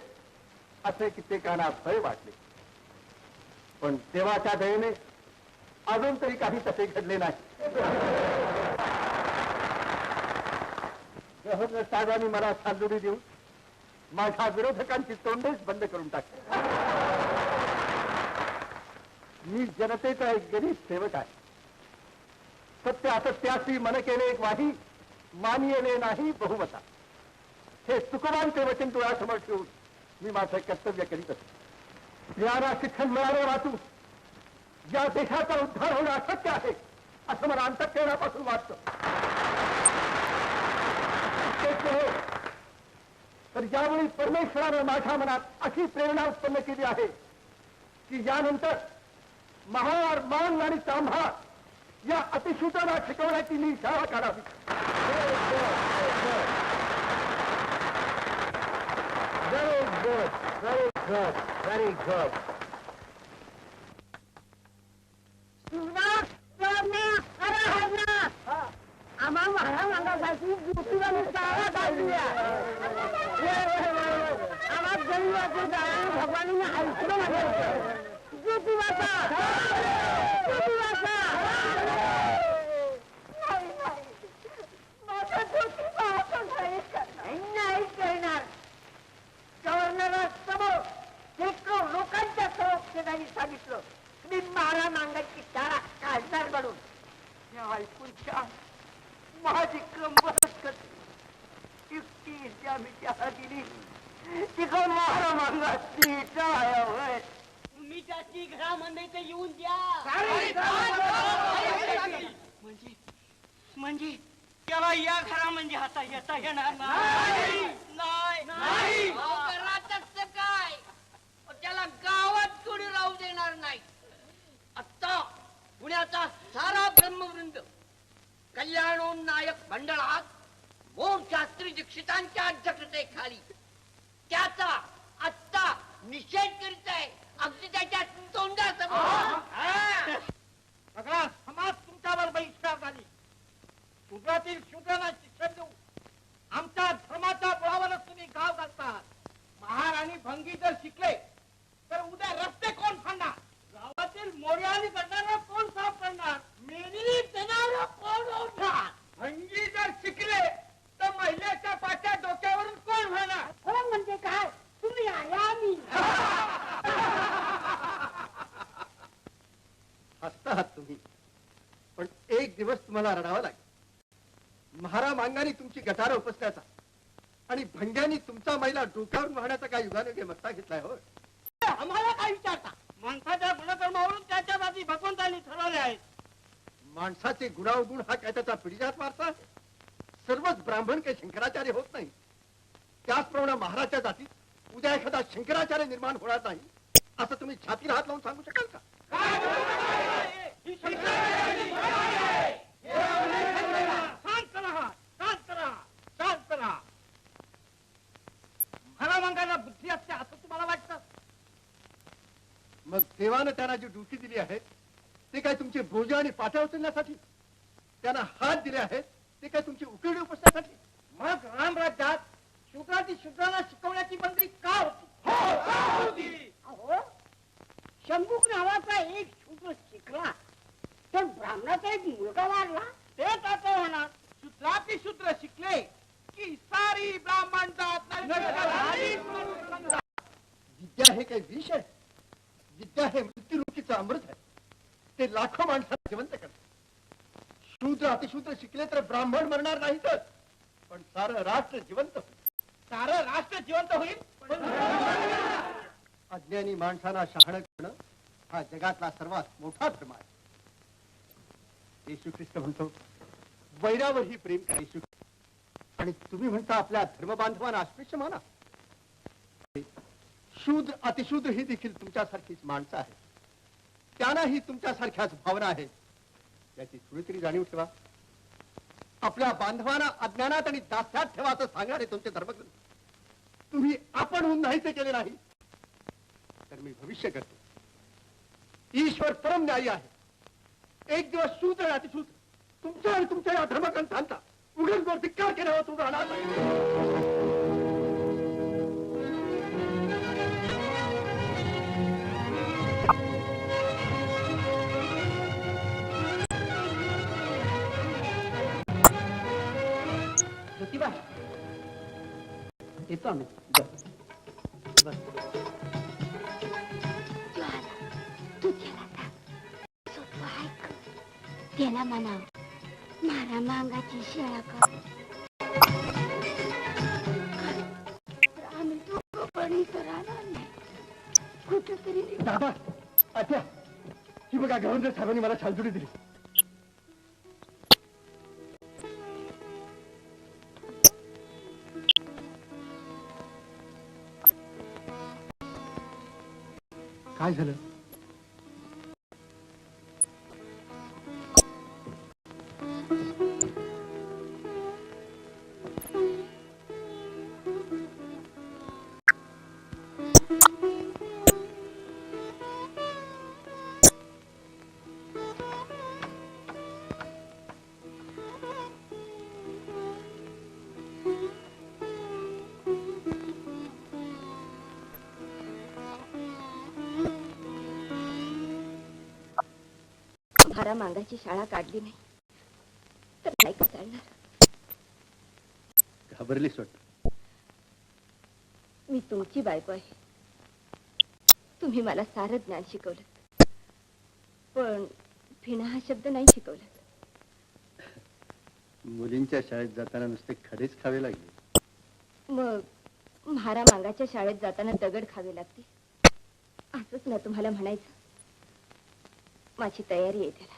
असे कित्येकांना भय वाटले. पण देवाच्या दयेने अजून तरी काही तसे घडले नाही. गव्हर्नर साहेबांनी मला शालजोडी देऊन माझ्या विरोधकांची तोंडेच बंद करून टाकली. मी जनतेचा एक गरीब सेवक आहे. सत्य असत्यासी मन केले एक वाही, मानियले नाही बहुमता. हे तुकोबांचे वचन डोळ्यासमोर ठेवून मी माझं कर्तव्य करीत असतो. स्त्रियांना शिक्षण मिळाले वाचू या देशाचा उद्धार होणं अशक्य आहे असं मला अंतःकरणापासून वाटतं. तर यावेळी परमेश्वरानं माझ्या मनात अशी प्रेरणा उत्पन्न केली आहे की यानंतर महार, मान आणि तांभा या अतिशूद्रांना शिकवण्याची मी शाळा काढावी. Very good, very good, very good. आम्हा महाराजांसाठी ज्योतिबाने शाळा काढली आहे. आम्हा गरीबाचे दाराने भगवानीने ऐकलं म्हटलं. ज्योतिबाचा ज्योतिबाचा माझा ज्योतिबा आपण नाही करणार. गव्हर्नरासमोर शेकडो लोकांच्या समोर त्यांनी सांगितलं मी मारा नांगाची शाळा काढणार म्हणून. ऐकून छान माझी कंबरच करते. इतकी ज्या मी चहा दिली तिकडून मारा मांगाची होय. तुम्ही त्याची घरामध्ये ते येऊन द्या. म्हणजे त्याला या घरामध्ये आता येता येणार नाही. घरातच काय त्याला गावात कोणी राहू देणार नाही. आता पुण्याचा सारा ब्रह्मवृंद कल्याणोन नायक मंडळात मोर शास्त्री दीक्षितांच्या अध्यक्षतेखाली त्याचा आत्ता निषेध करीत आहे. अगदी त्याच्या तोंडासमोर. सगळा समाज तुमच्यावर बहिष्कार झाली. शूद्रातील शूद्रांना शिक्षण देऊ आमच्या धर्माच्या बळावरच तुम्ही गाव घालतात. महार आणि भंगी जर शिकले तर उद्या रस्ते कोण फाडणार? गावातील मोर्यानी करणारा कोण साफ करणार? मेली देणारा कोण ओढणार? भंगी जर शिकले तर महिलेच्या पाच्या डोक्यावरून कोण होणार? तुम्हाला रडावं लागेल. महारा मांगाने तुमची गटारं उपसण्याचा आणि भंग्यांनी तुमचा महिला डोक्यावर वाहण्याचा काय युगाने मस्ता घेतलाय हो. आम्हाला काय विचारता? माणसाच्या गुणकर्मावरून त्याच्या जाती भगवंतांनी ठरवले आहेत. माणसाचे गुणावगुण हा काय त्याचा पिढीजात वारसा आहे. सर्वच ब्राह्मण काही शंकराचार्य होत नाही. त्याचप्रमाणे महाराजच्या जातीत उद्या एखादा शंकराचार्य निर्माण होणार नाही असं तुम्ही छातीला हात लावून सांगू शकाल का? शांत रहा, शांत रहा, शांत रहा. मला मंगाला बुद्धी असते असं तुम्हाला वाटतं? मग देवानं त्यांना जी ड्युटी दिली आहे ते काय तुमचे बोजे आणि पाट्या उचलण्यासाठी? त्यांना हात दिले आहेत ते काय तुमची उकिरडी उपसण्यासाठी? मग रामराज्यात शूद्राची शूद्राला शिकवण्याची बंदी का होती? अहो शंभूक नावाचा एक शूद्र शिकला तर ब्राह्मणाचा एक मुलगा वाढला. तेच आता होणार. शूद्राची शूद्र शिकले की सारी ब्राह्मण जात विद्या हे काही विष आहे? विद्या हे मृत्यूरुपीचं अमृत आहे. ते लाखो माणसाला जिवंत करते. शूद्र अतिशूद्र शिकले तर ब्राह्मण मरणार नाहीतच पण सारं राष्ट्र जिवंत होईल. सारं राष्ट्र जिवंत होईल. अज्ञानी माणसाला शहाणं करणं हा जगातला सर्वात मोठा धर्म आहे. येशू ख्रिस्त म्हणतो वैरावरही प्रेम करा. येशू आणि तुम्ही म्हणता आपल्या धर्मबांधवांना अस्पृश्य माना. शूद्र अतिशूद्र ही देखील तुमच्यासारखीच माणसं आहेत. त्यांनाही तुमच्यासारख्याच भावना आहेत. याची थोडी तरी जाणीव ठेवा. आपल्या बांधवांना अज्ञानात आणि दास्यात ठेवा असं सांगणारे तुमचे धर्मग्रंथ तुम्ही आपणहून नाहीसे केले नाही तर मी भविष्य करतो. ईश्वर परम न्यायी आहे. एक दिवस शूद्र आणि अतिशूद्र तुमच्या आणि तुमच्या या धर्मग्रंथांचा उघड धिक्कार केल्यावर तुम्ही राहणार नाही. ज्योतिबा येतो आम्ही. त्याला म्हणाव मारा मांगाची शाळा कर. आम्ही दोघं पण इथं राहणार नाही. कुठंतरी दादा अच्छा ही बघा गव्हर्नर साहेबांनी मला छालजुडी दिली. काय झालं? मारा मांगाची शाळा काढली नाही तर काय का चालणार? घाबरलीस वाटतं. मी तुमची बायको आहे. तुम्ही मला सारं ज्ञान शिकवलं पण फिणा हा शब्द नाही शिकवला. मुलींच्या शाळेत जाताना नुसते खडेच खावे लागले. मग मारा मांगाच्या शाळेत जाताना दगड खावे लागते असंच ना तुम्हाला म्हणायचं? माझी तयारी आहे त्याला.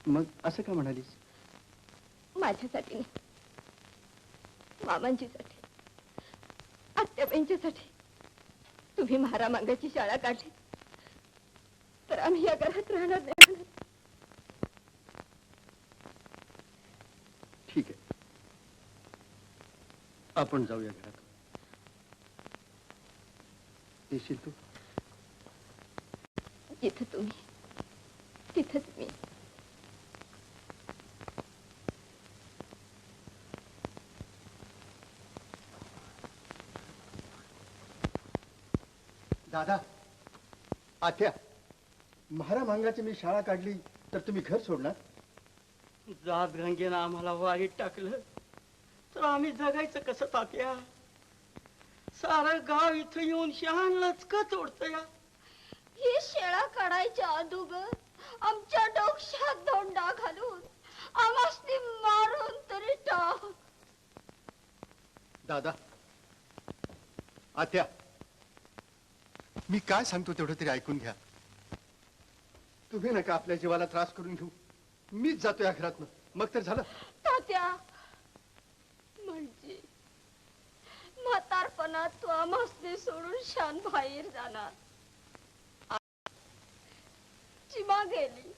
मग असं का म्हणालीस? माझ्यासाठी नाही, मामांजीसाठी, आत्याबाईंच्यासाठी. तुम्ही मारा मांगाची शाळा काढली तर आम्ही या घरात राहणार नाही. ठीक आहे आपण जाऊया घरात. येशील तू? जिथं तुम्ही तिथंच मी. दादा आत्या महारा मांगाची मी शाळा काढली तर तुम्ही घर सोडणार? जात गंगेनं आम्हाला वाईट टाकलं तर आम्ही जगायचं कसं तात्या? सारं गाव इथं येऊन शहाणलंच का तोडतं या? ही शाळा काढायच्या अगोदर आमच्या डोक्यात धोंडा घालून आम्हासनी मारून तरी टाक. दादा, आत्या, मी काय सांगतो तेवढं तरी ऐकून घ्या. तुम्ही नका आपल्या जीवाला त्रास करून घेऊ. मीच जातो या घरातनं, मग तर झालं. तात्या, म्हणजे म्हातारपणात तू आम्हासनी सोडून शान बाहेर जाणार. चिमा गेली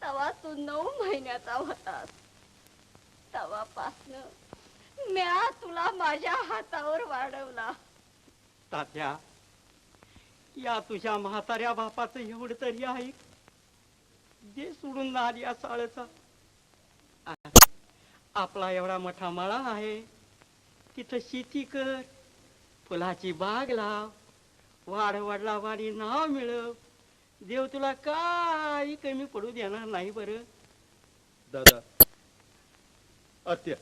तवा तू 9 महिन्याचा होतास. तवापासनं म्या तुला माझ्या हातावर वाढवला. तात्या, या तुझ्या म्हाताऱ्या बापाचं एवढं तरी ऐक. जे सोडून आली या साळचा. आपला एवढा मोठा मळा आहे, तिथं शेती कर, फुलाची बाग लाव, वाढला वाडी नाव मिळव. देव तुला काही कमी पडू देणार नाही. बरं दादा, आत्या,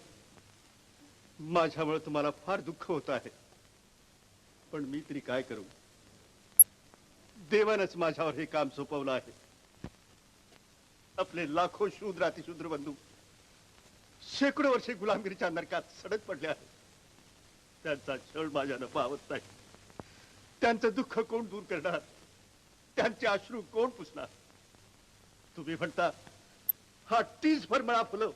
माझ्यामुळे तुम्हाला फार दुःख होत आहे, पण मी तरी काय करू. देवानच माझ्यावर हे काम सोपवलं आहे. आपले लाखो शूद्र अतिशूद्र बंधू शेकडो वर्षे गुलामगिरीच्या नरकात सडक पडले आहेत. त्यांचा छळ माझ्यानं पावत नाही. त्यांचं दुःख कोण दूर करणार, त्यांचे अश्रू कोण पुसणार. तुम्ही म्हणता हा 30 भर मळा फुलव,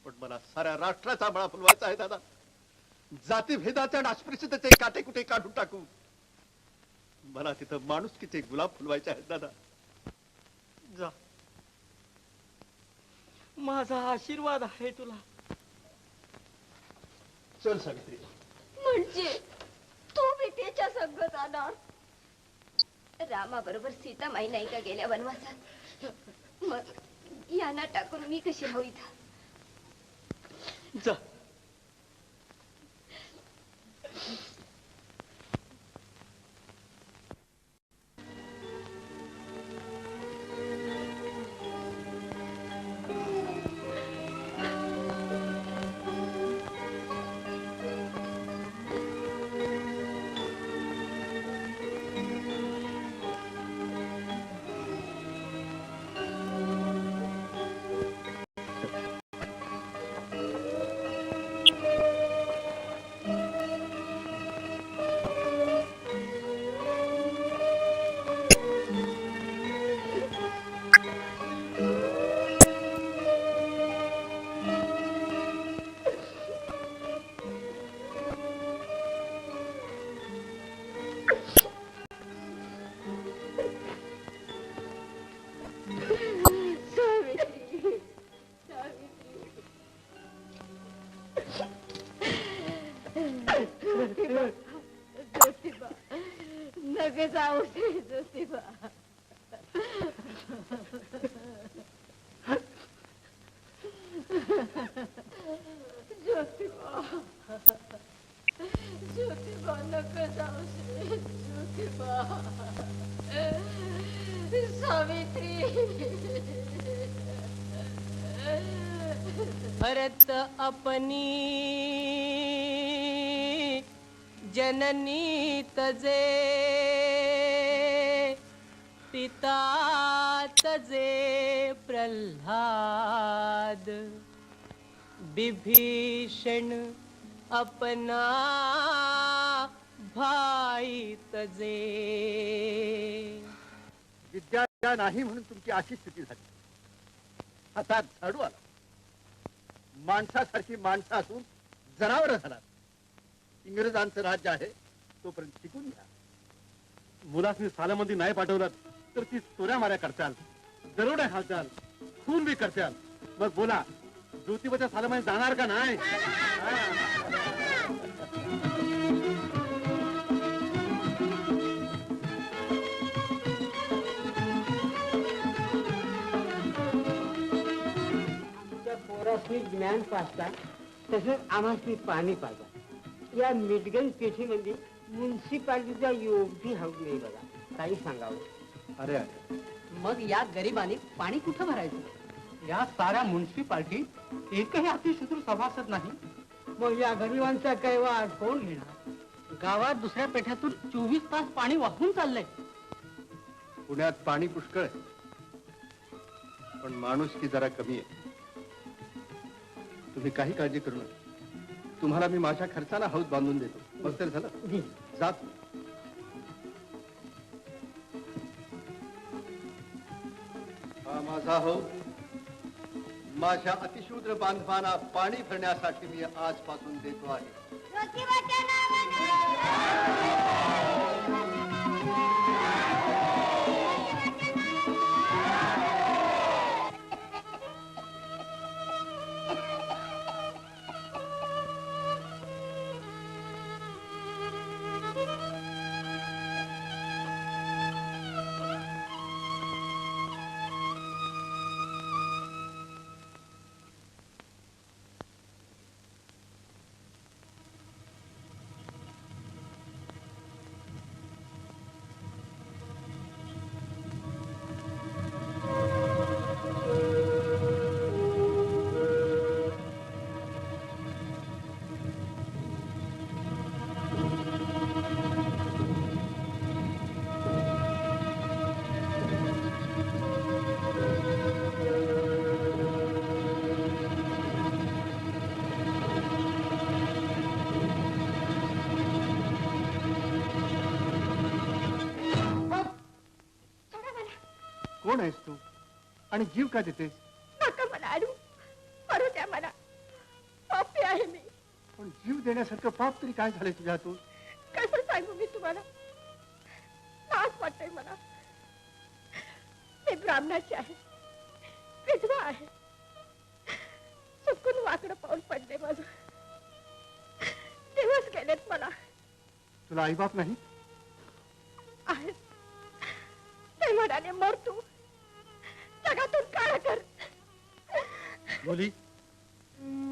पण मला साऱ्या राष्ट्राचा मळा फुलवायचा आहे दादा. जातीभेदाचा आणि अस्पृश्यतेचे काटे कुठे काढून टाकू. मला तिथं माणुसकीचे गुलाब फुलवायचे आहेत दादा. जा, माझा आशीर्वाद आहे तुला. चल सावित्री. म्हणजे तू बी त्याच्या संग जाणार. रामा बरोबर सीतामाई नाही का गेल्या वनवासात. मग यांना टाकून मी कशी राहू इथं. जा. ज्योतिबा, नग जाऊ दे ज्योतिबा. ज्योतिबा, ज्योतिबा, नग जाऊ दे ज्योतिबा. सावित्री, भरत अपनी जननी तजे, पिता तजे प्रल्हाद, विभीषण अपना भाई तजे. विद्या नाही म्हणून तुमची अशी स्थिती झाली. हातात झाडू आला. माणसासारखी माणसं असून जनावर झाला. इंग्रजांचं राज्य आहे तोपर्यंत शिकून घ्या. मुलासनी सालामध्ये नाही पाठवलं तर ती चोऱ्या माऱ्या करताल, दरोड्या घालताल, खून बी करताल. मग बोला, ज्योतिबाच्या सालामध्ये जाणार का नाही? पोरासनी ज्ञान पाजता तसंच आम्हासनी पाणी पाजा. या मिटगन पेठीमध्ये म्युन्सिपाल्टीचा योग बी हवं नाही बघा. काही सांगावं. अरे अरे, मग या गरिबांनी पाणी कुठं भरायचं? या साऱ्या म्युन्सिपाल्टी एकही अतिशूद्र सभासद नाही. मग या गरिबांचा कैवार कोण घेणार? गावात दुसऱ्या पेठ्यातून 24 तास पाणी वाहून चाललंय. पुण्यात पाणी पुष्कळ आहे. पण माणुसकी जरा कमी आहे. तुम्ही काही काळजी करू नका. तुम्हाला मी माझ्या खर्चाला हौद बांधून देतो. मग तर झालं. जात हा माझा हौद माझ्या अतिशूद्र बांधवांना पाणी भरण्यासाठी मी आजपासून देतो आहे. ज्योतिबाच्या नावाने कोण आहेस तू आणि जीव का देतेस? नका मला अडू, मरू द्या मला. पापी आहे मी. पण जीव देण्यासारखं पाप तरी काय झालंय तुझ्या हातून? कसं सांगू मी तुम्हाला? लाज वाटतंय मला. मी ब्राह्मणाची आहे, विधवा आहे. चुकून वाकडं पाऊल पडले माझं. दिवस गेलेत मला. तुला आईबाप नाही? आहेत. ते म्हणाले मर तू, जगातून काळ कर. बोली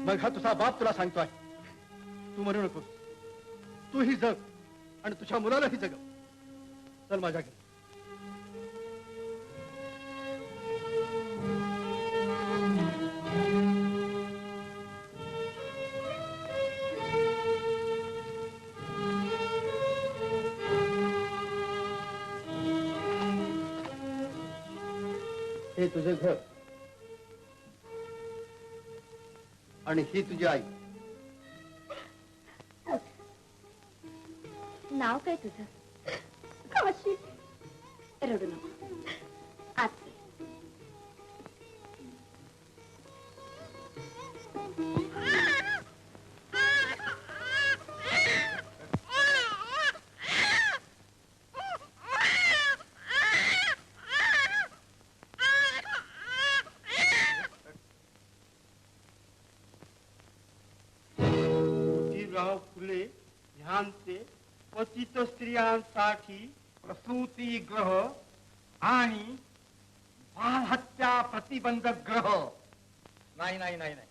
मग हा तुझा बाप तुला सांगतोय तू मरू नकोस. तू ही जग आणि तुझ्या मुलालाही जगव. चल माझ्या घरी. हे तुझे घर आणि ही तुझी आई. नाव काय तुझं? काशी. रडू नको. आत ये. ज्योतिराव फुले ह्यांचे पतित स्त्रियांसाठी प्रसूतीगृह आणि बालहत्या प्रतिबंधक ग्रह. नाही नाही नाही नाही,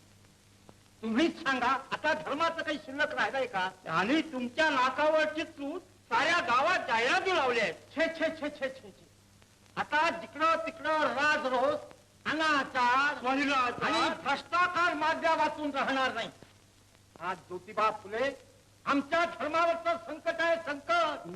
तुम्हीच सांगा आता धर्माचं काही शिल्लक राहिलंय का? आणि तुमच्या नाकावर चित्रून साऱ्या गावात जाहिराती लावल्या आहेत. छे छे छे छे छे छे. आता जिकडं तिकडं राजरोस, अनाचार आणि भ्रष्टाचार माध्यमातून राहणार नाही. आज ज्योतिबा फुले आमच्या धर्मावरचं संकट आहे, संकट.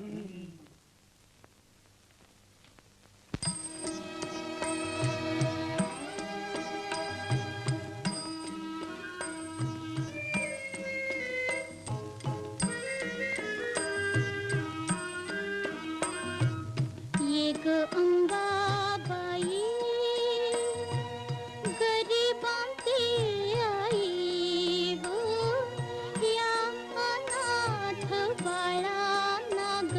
एक अंबाबाई गरिबांची आई हो, या अनाथ बाळांना ग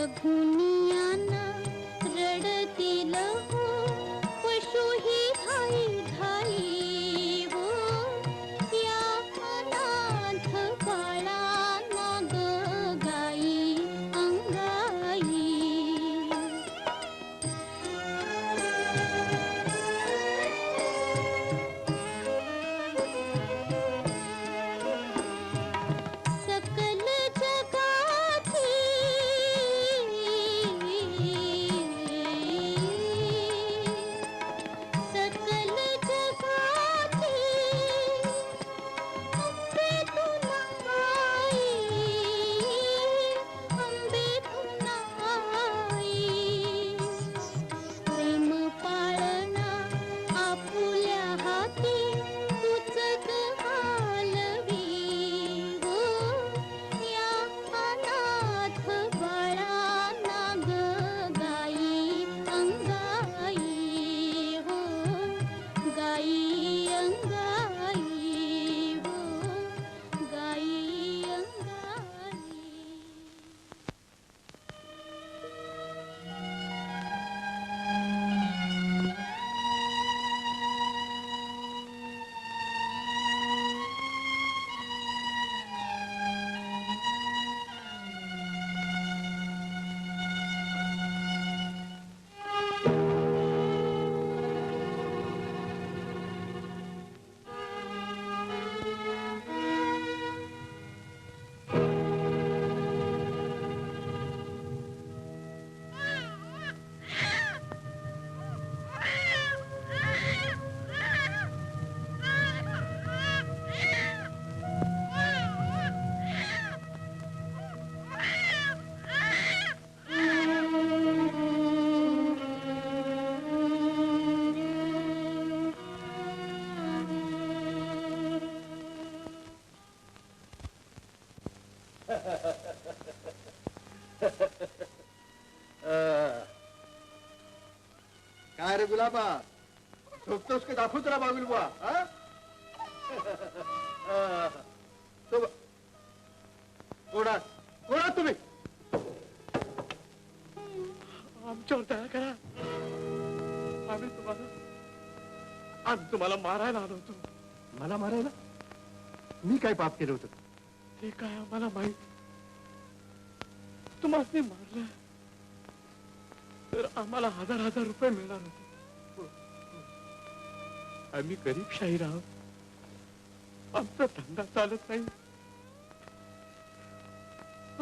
बघुनियाना रडतील हो पशुही धाई धाई हो या अनाथ बाळांना ग गाई अंगाई सकल जगाची सकल जगाची अंबे तुला आई अंबे तुला आई प्रेम पाळणा आपुल्या हाती तुझ घालवी हो या अनाथ बाळांना ग गाई अंगाई हो गाई अंगाई हो गाई अंगाई काय रे गुलाबा झोपतोस का दाखवू तुला बागुल बुवा कोणा कोणा तुम्ही आमच्यावर दया करा. आम्ही तुम्हाला मारायला आलो होतो. मला मारायला मी काय पाप केलं होतं ते काय आम्हाला माहित. तुम्हाला मारलं तर आम्हाला 1000 रुपये मिळणार होते. आम्ही गरीब शाहीर आहोत. आमचा धंदा चालत नाही.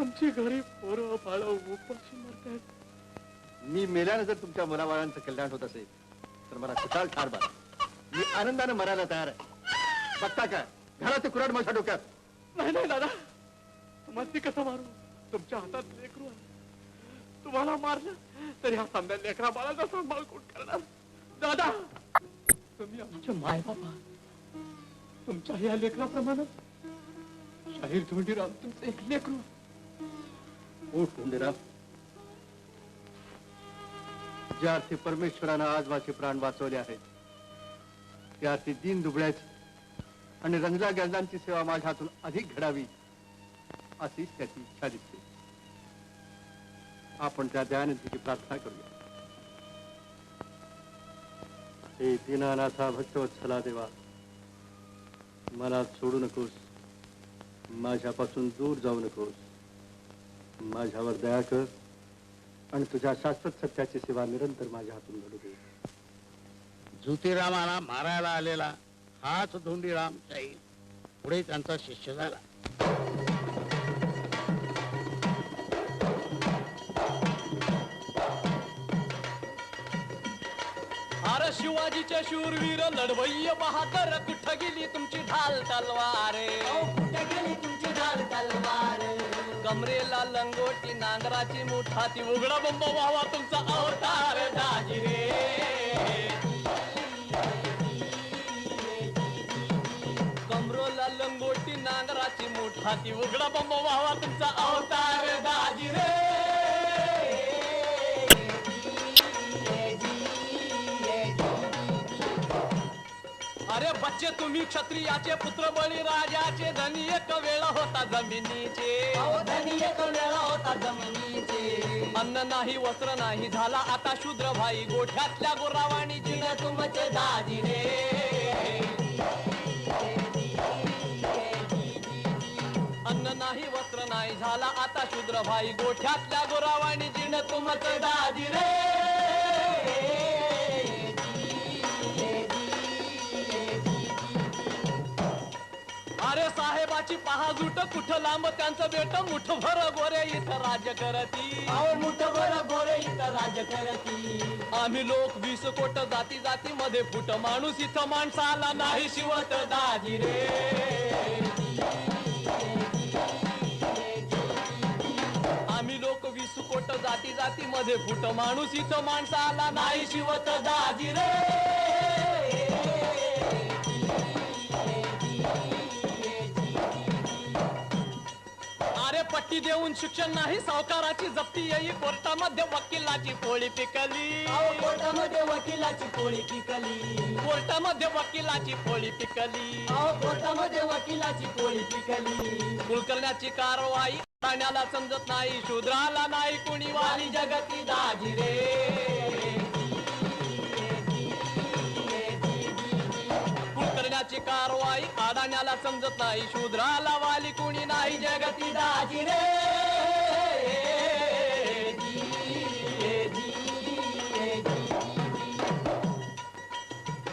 आमची गरीब पोरं बाळ उपाशी मरतात. मी मेल्यानं जर तुमच्या मुलाबाळांचं कल्याण होत असेल तर मला कुठाल ठार बाळा. मी आनंदाने मरायला तयार आहे. बघता काय घराचे कुराड माझ्या डोक्यात. नाही नाही दादा, तुम्हाला कसं मारू. तुमच्या हातात लेकरू आहे. तुम्हाला मारलं तरी हा समजा लेकरा बाळाचा सांभाळ कोण करणार. दादा तुम्ही आमचे माय बाबा. तुमच्या या लेकराप्रमाणे शाहीर धोंडीराम तुमचं एक लेकरू. उठ धोंडीराम. ज्या अर्थी परमेश्वरानं आज माझे प्राण वाचवले आहेत त्या अर्थी दीन दुबळ्याची आणि रंगला गंजांची सेवा माझ्या हातून अधिक घडावी अशीच त्याची इच्छा दिसते. आपण त्या दयानिधीची प्रार्थना करूया. हे दीनानाथा भक्तवत्सला देवा, मला सोडू नकोस. माझ्यापासून दूर जाऊ नकोस. माझ्यावर दया कर आणि तुझ्या शाश्वत सत्याची सेवा निरंतर माझ्या हातून घडू दे. ज्योतिरामाला मारायला आलेला हाच धोंडीराम शाहीर पुढे त्यांचा शिष्य झाला. अरे शिवाजीचे शूरवीर लढवय्य बहादर, कुठं गेली तुमची ढाल तलवार. कुठं गेली तुमची ढाल तलवार. कमरेला लंगोटी नांगराची मुठाती उघडा बंब व्हावा तुमचा अवतार दाजी रे. कमरेला लंगोटी नांगराची मुठाती उघडा बंब व्हावा तुमचा अवतार दाजी रे. अरे बच्चे तुम्ही क्षत्रियाचे पुत्र बळी राजाचे, धनी एक वेळा होता जमिनीचे. धनी एक वेळा होता जमिनीचे. अन्न नाही वस्त्र नाही झाला आता शूद्र भाई गोठ्यातल्या गोरावाणी जिण तुमचे दाजी रे अन्न नाही वस्त्र नाही झाला आता शूद्र भाई गोठ्यातल्या गोरावाणी जिण तुमचे दाजी रे अरे साहेबाची पहाजूट कुठं लांब त्यांचं बेट मुठभर गोरे इथं राज्य करती मुठभर गोरे इथं राज्य करती आम्ही लोक 20 कोट जाती जाती मध्ये फुट माणूस इथं माणसाला नाही शिवत दाजी रे आम्ही लोक 20 कोट जाती जाती मध्ये फुट माणूस इथं माणसाला नाही शिवत दाजी रे अरे पट्टी देऊन शिक्षण नाही सावकाराची जप्ती येई कोर्टामध्ये वकिलाची पोळी पिकली कोर्टामध्ये वकिलाची पोळी पिकली कोर्टामध्ये वकिलाची पोळी पिकली कोर्टामध्ये वकिलाची पोळी पिकली कुळ करण्याची कारवाई ठाण्याला समजत नाही शूद्राला नाही कुणी वाली जगती दाजी रे करण्याची कारवाई अडाण्याला समजत नाही शूद्राला वाली कुणी नाही जगती दाजी रे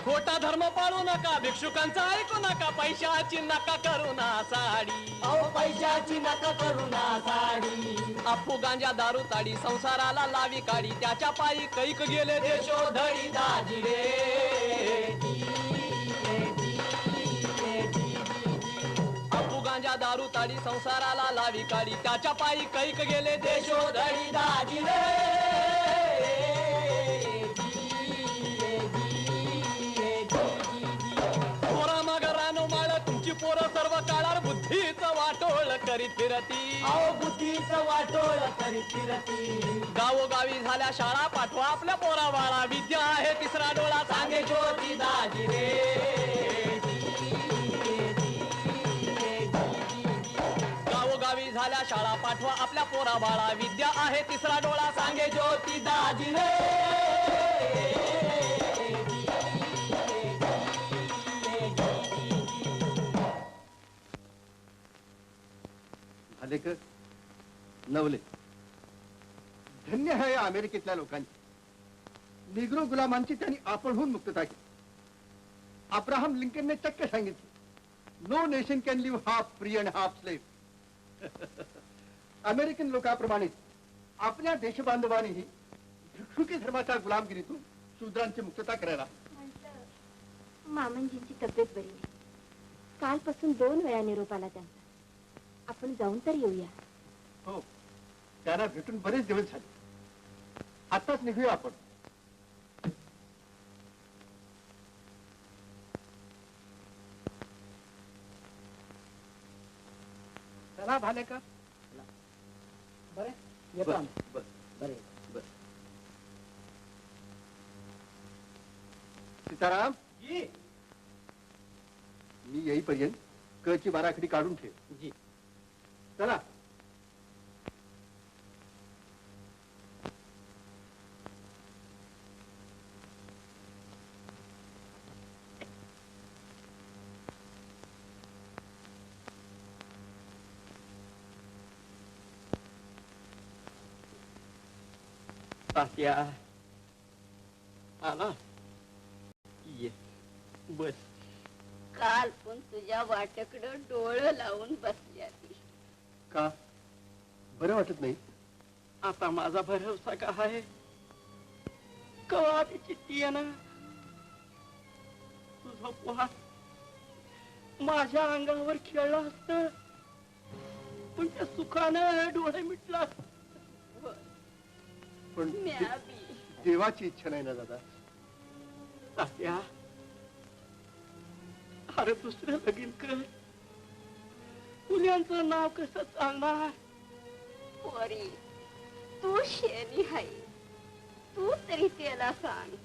खोटा धर्म पाळू नका भिक्षुकांचा ऐकू नका पैशाची नका करू ना साडी पैशाची नका करू ना साडी अप्पू गांजा दारू ताडी संसाराला लावी काढी त्याच्या पायी कैक गेले देशोधडी दाजी रे गांजा दारू ताडी संसाराला लावी काढी त्याच्या पायी कैक गेले देशोधडी दाजी रे पोरा मग रानो माळ तुमची पोरं सर्व काळार बुद्धीचं वाटोळ करीत फिरती बुद्धीचं वाटोळ करीत फिरती गावोगावी झाल्या शाळा पाठवा आपल्या पोरा बाळा विद्या आहे तिसरा डोळा सांगे ज्योती दाजी रे गावी झाल्या शाळा पाठवा आपल्या पोरा बाळा विद्या आहे तिसरा डोळा सांगे ज्योती दाजी रे भालेकर नवले धन्य आहे या अमेरिकेतल्या लोकांची निग्रो गुलामांची त्यांनी आपणहून मुक्तता केली अब्राहम लिंकनने चक्क सांगितले no nation can live half free and half slave American लोकांप्रमाणे आपल्या देशबांधवांनीही भिक्षुकी धर्माच्या गुलामगिरीतून शूद्रांची मुक्तता करायला मामनजींची तब्येत बरी नाही कालपासून 2 वेळा निरोप आला त्यांचा आपण जाऊन तर येऊया हो त्यांना भेटून बरेच दिवस झाले आताच निघूया आपण चला भालेकर बरे येतो आम्ही. बरे सीताराम मी येईपर्यंत कची बाराखडी काढून ठेव जी चला तात्या आला ये बस काल पण तुझ्या वाटकडं डोळं लावून बसल्या ती का बरं वाटत नाही आता माझा भरवसा का आहे कवा चिठ्ठी आहे ना तुझा पोहा माझ्या अंगावर खेळला असत पण त्या सुखानं डोळे मिटला पण देवाची इच्छा नाही ना दादा तात्या अरे दुसरं लगीन कर मुलांचं नाव कसं चालणार पोरी तू शेणी हाय तू तरी त्याला सांग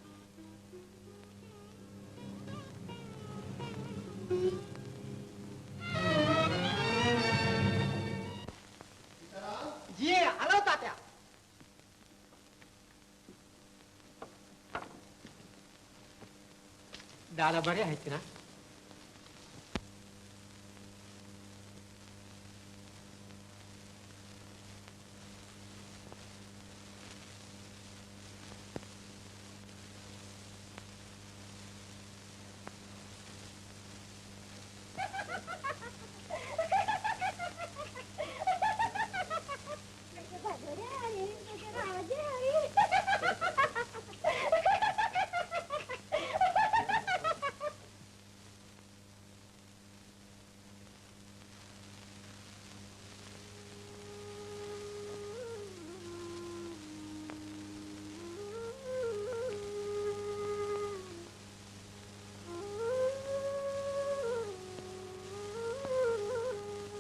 जी आलो तात्या दादा बरे आहेत ना?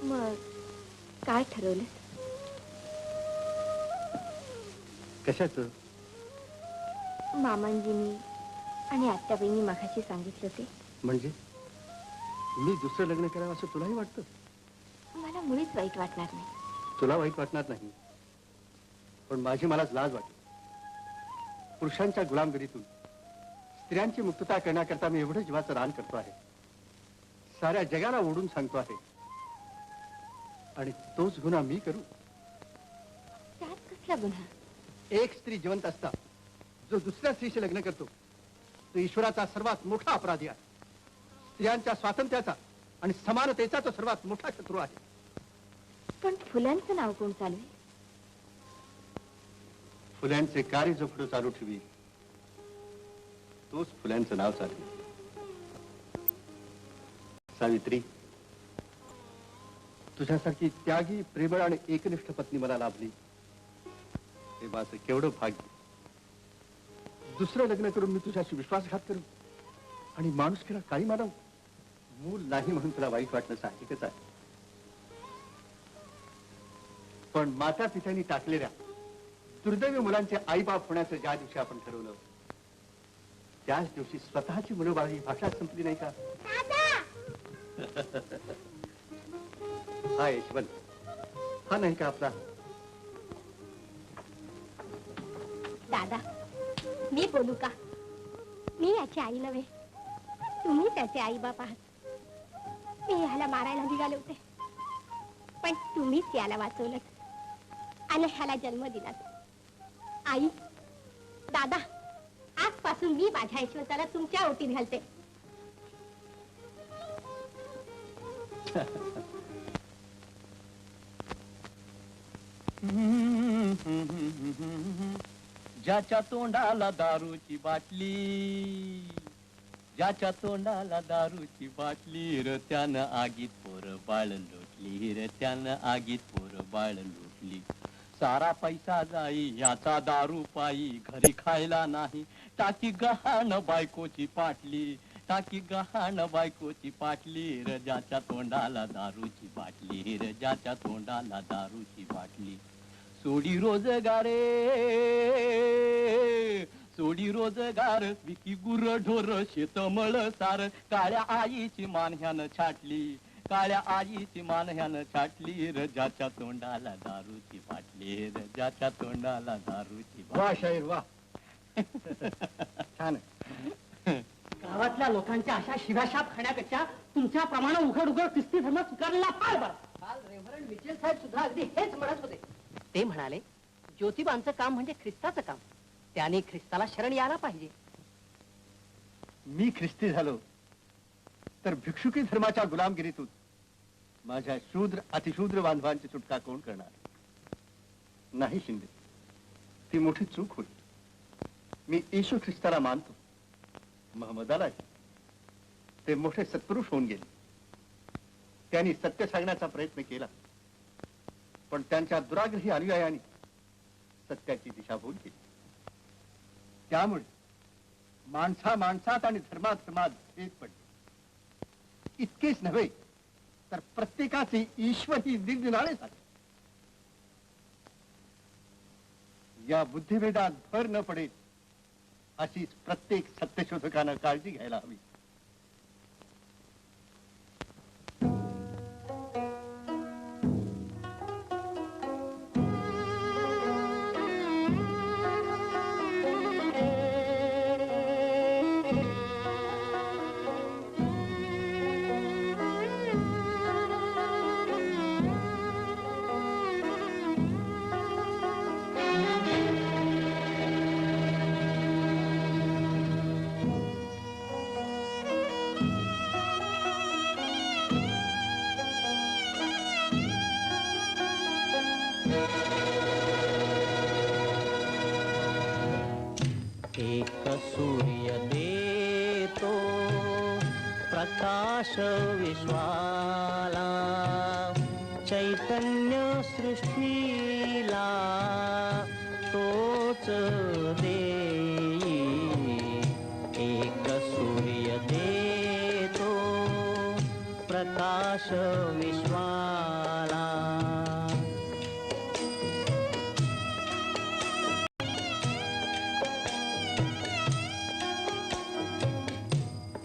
मग काय ठरवलं? कशाचं? मामांजींनी आणि आत्याबाईंनी मागाशी सांगितलं ते. म्हणजे मी दुसरं लग्न करावं असं तुलाही वाटतं? मला मुळीच वाईट वाटणार नाही. तुला वाईट वाटणार नाही, पण माझी मलाच लाज वाटते. पुरुषांच्या गुलामगिरीतून स्त्रियांची मुक्तता करण्याकरता मी एवढं जीवाचं रान करतो आहे, साऱ्या जगाला ओढून सांगतो आहे, आणि तोच गुन्हा मी करू? त्यात कसला गुन्हा? एक स्त्री जिवंत असता जो दुसऱ्या स्त्रीशी लग्न करतो तो ईश्वराचा सर्वात मोठा अपराधी आहे. स्त्रियांच्या स्वातंत्र्याचा आणि समानतेचा तो सर्वात मोठा शत्रू आहे. पण फुलांचं नाव कोण चालू आहे? फुल्यांचे कार्य जो पुढे चालू ठेवी तोच फुल्यांचं नाव चालू. सावित्री, तुझ्यासारखी त्यागी, प्रेमळ आणि एकनिष्ठ पत्नी मला लाभली हे माझं केवढं भाग्य. दुसरं लग्न करून मी तुझ्याशी विश्वासघात करू आणि माणुसकीला काही मानव? मूल नाही म्हणून तुला वाईट वाटणं साहजिकच आहे, पण माता पित्यांनी टाकलेल्या दुर्दैवी मुलांचे आईबाप होण्याचं ज्या दिवशी आपण ठरवलं त्याच दिवशी स्वतःची मुलबाळी भाषा संपली नाही का? हा यशवंत, हा नाही का आपला? दादा, मी बोलू का? मी याची आई नव्हे, तुम्ही त्याचे आई बाप आहात. मी ह्याला मारायला निघाले होते, पण तुम्हीच याला वाचवलं आणि ह्याला जन्म दिलात. आई, दादा, आजपासून मी माझ्या यशवंताला तुमच्या ओटीत घालते. ज्याच्या तोंडाला दारूची बाटली, ज्याच्या तोंडाला दारूची बाटली, र त्यानं आगीत पोर बाळ लोटली, र त्यानं आगीत पोर बाळ लोटली. सारा पैसा जाई याचा दारू पायी, घरी खायला नाही टाकी गहाण बायकोची पाटली, टाकी गहाण बायकोची पाटली, र ज्याच्या तोंडाला दारूची बाटली, र ज्याच्या तोंडाला दारूची बाटली. सोडी रोजगारे, सोडी रोजगार, विकी गुर ढोर शेतमळ सार, काळ्या आईची मान ह्यानं छाटली, काळ्या आईची मान ह्यानं छाटली, र ज्याच्या तोंडाला दारूची बाटली, र ज्याच्या तोंडाला दारूची बाटली. वा शाहीर वा, छान आहे. गावातल्या लोकांच्या अशा शिव्याशाप खाण्यापेक्षा तुमच्याप्रमाणे उघड उघड ख्रिस्ती धर्म स्वीकारलेला फार बरा. काल रेव्हरंड विचल साहेब सुद्धा अगदी हेच म्हणत होते. ते म्हणाले ज्योतिबांचं काम म्हणजे ख्रिस्ताचं काम, त्याने ख्रिस्ताला शरण यायला पाहिजे. मी ख्रिस्ती झालो तर भिक्षुकी धर्माच्या गुलामगिरीतून माझ्या शूद्र अतिशूद्र बांधवांची सुटका कोण करणार? नाही शिंदे, ती मोठी चूक होईल. मी येशू ख्रिस्ताला मानतो, महम्मदाला. ते मोठे सत्पुरुष होऊन गेले, त्यांनी सत्य सांगण्याचा प्रयत्न केला, पण त्यांच्या दुराग्रही अनुयायांनी सत्याची दिशाभूल केली. त्यामुळे माणसा माणसात आणि धर्मात धर्मात भेद पडले. इतकेच नव्हे तर प्रत्येकाचे ईश्वर ही निर्निराळे झाले. या बुद्धिभेदात भर न पडेल अशीच प्रत्येक सत्यशोधकानं काळजी घ्यायला हवी. सूर्य देतो प्रकाश विश्वाला, चैतन्य सृष्टीला तोच देई. एक सूर्य देतो प्रकाश विश्वाला.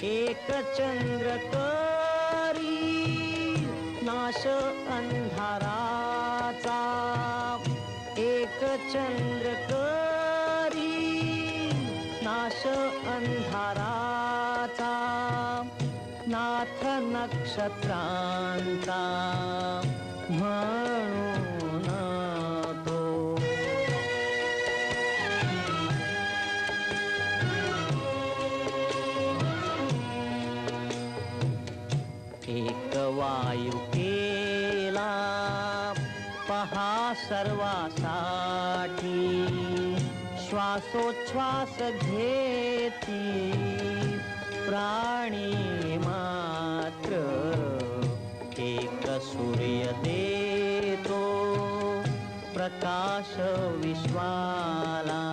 एक चंद्र करी नाश अंधाराचा, एक चंद्र करी नाश अंधाराचा, नाथ नक्षत्रांचा म्हणून तो. एक वायू केला पहा सर्वासाठी, श्वासोच्छ्वास घेती प्राणी मात्र. एक सूर्य देतो प्रकाश विश्वाला.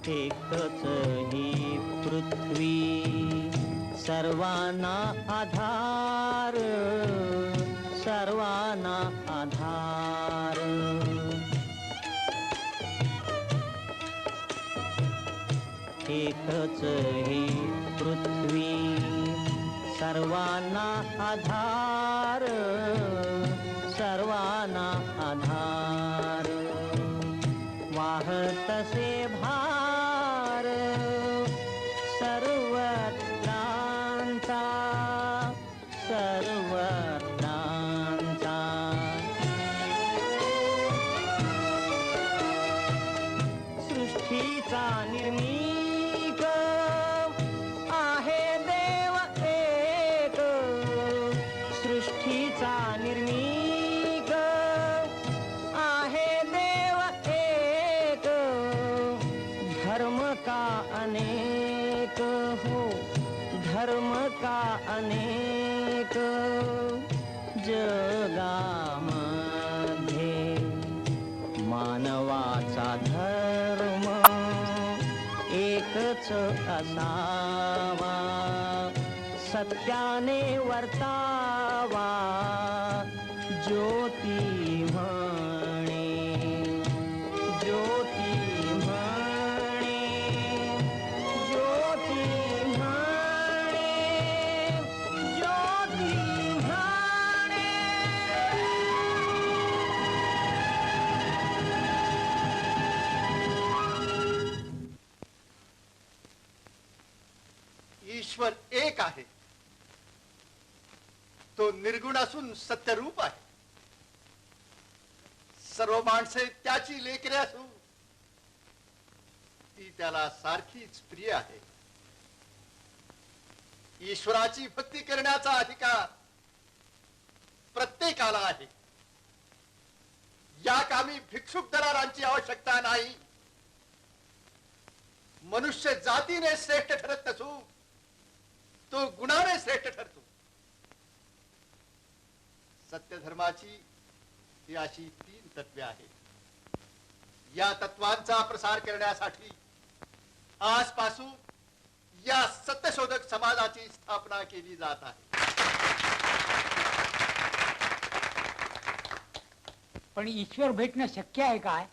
एकच ही पृथ्वी सर्वांना आधार, सर्वांना आधार. एकच ही पृथ्वी सर्वांना आधार, सर्वांना आधार. वाहतसे भार सर्वत्रांचा, सर्वत्रांचा. सृष्टीचा निर्मिक आहे देव एक, सृष्टीचा निर्मिक आहे देव एक. धर्म का अनेक हो, धर्म का अनेक. जगामध्ये मानवाचा धर्म एकच असावा, सत्याने वर्तावा ज्योती म्हणे, ज्योती म्हणे, ज्योती म्हणे, ज्योती म्हणे. ईश्वर एक आहे. तो निर्गुण असून सत्यरूप आहे. सर्व माणसे त्याची लेकरे असून ती त्याला सारखीच प्रिय आहे. ईश्वराची भक्ती करण्याचा अधिकार प्रत्येकाला आहे. या कामी भिक्षुक दलालांची आवश्यकता नाही. मनुष्य जातीने श्रेष्ठ ठरत नसून तो गुणाने श्रेष्ठ ठरतो. सत्य धर्माची ही अशी 3 तत्वे आहेत. या तत्वांचा प्रसार करण्यासाठी आजपासून या सत्यशोधक समाजाची स्थापना केली जात आहे. पण ईश्वर भेटणं शक्य आहे काय?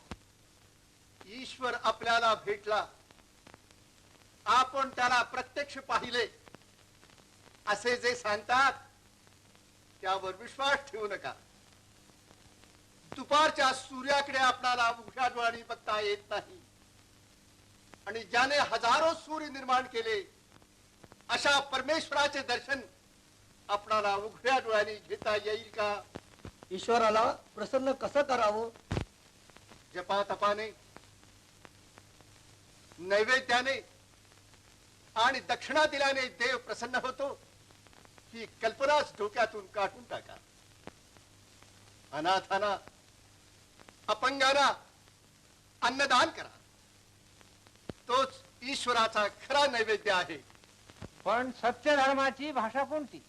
ईश्वर आपल्याला भेटला, आपण त्याला प्रत्यक्ष पाहिले असे जे सांगतात त्यावर विश्वास ठेवू नका. दुपारच्या सूर्याकडे आपल्याला उघड्या डोळ्यांनी बघता येत नाही, आणि ज्याने हजारो सूर्य निर्माण केले अशा परमेश्वराचे दर्शन आपणाला उघड्या डोळ्यांनी घेता येईल का? ईश्वराला प्रसन्न कसं करावं? जपा तपाने, नैवेद्याने आणि दक्षिणा दिल्याने देव प्रसन्न होतो ही कल्पनाच डोक्यातून काढून टाका. अनाथांना, अपंगांना अन्नदान करा. तोच ईश्वराचा खरा नैवेद्य आहे. पण सत्य धर्माची भाषा कोणती?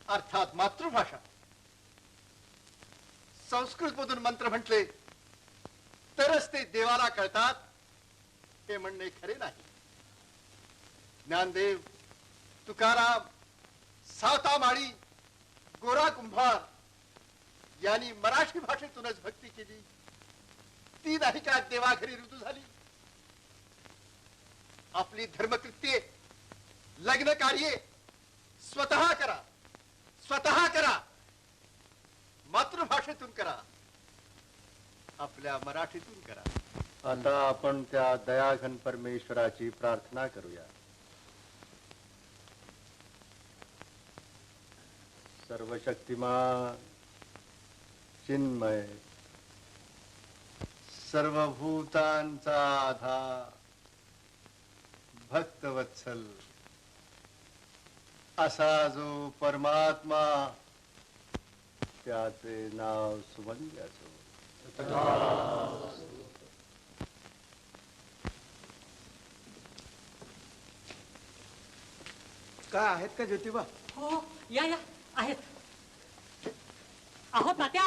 अर्थात मातृभाषा. संस्कृत मधून मंत्र म्हटले तरच ते देवाला कळतात हे म्हणणे खरे नाही. ज्ञानदेव, तुकाराम, सावता माळी, गोरा कुंभार यांनी मराठी भाषेतूनच भक्ती केली. ती नाही का देवाघरी रुजू झाली? आपली धर्मकृत्ये, लग्न कार्ये स्वतः करा, स्वतः करा. मातृभाषेतून करा, आपल्या मराठीतून करा. आता आपण त्या दयाघन परमेश्वराची प्रार्थना करूया. सर्वशक्तिमान, चिन्मय, सर्वभूतांचा आधार, भक्तवत्सल असा जो परमात्मा, त्याचे नाव सुवंद्य असो. काय आहेत का ज्योतिबा? हो, या या आहेत. अहो तात्या,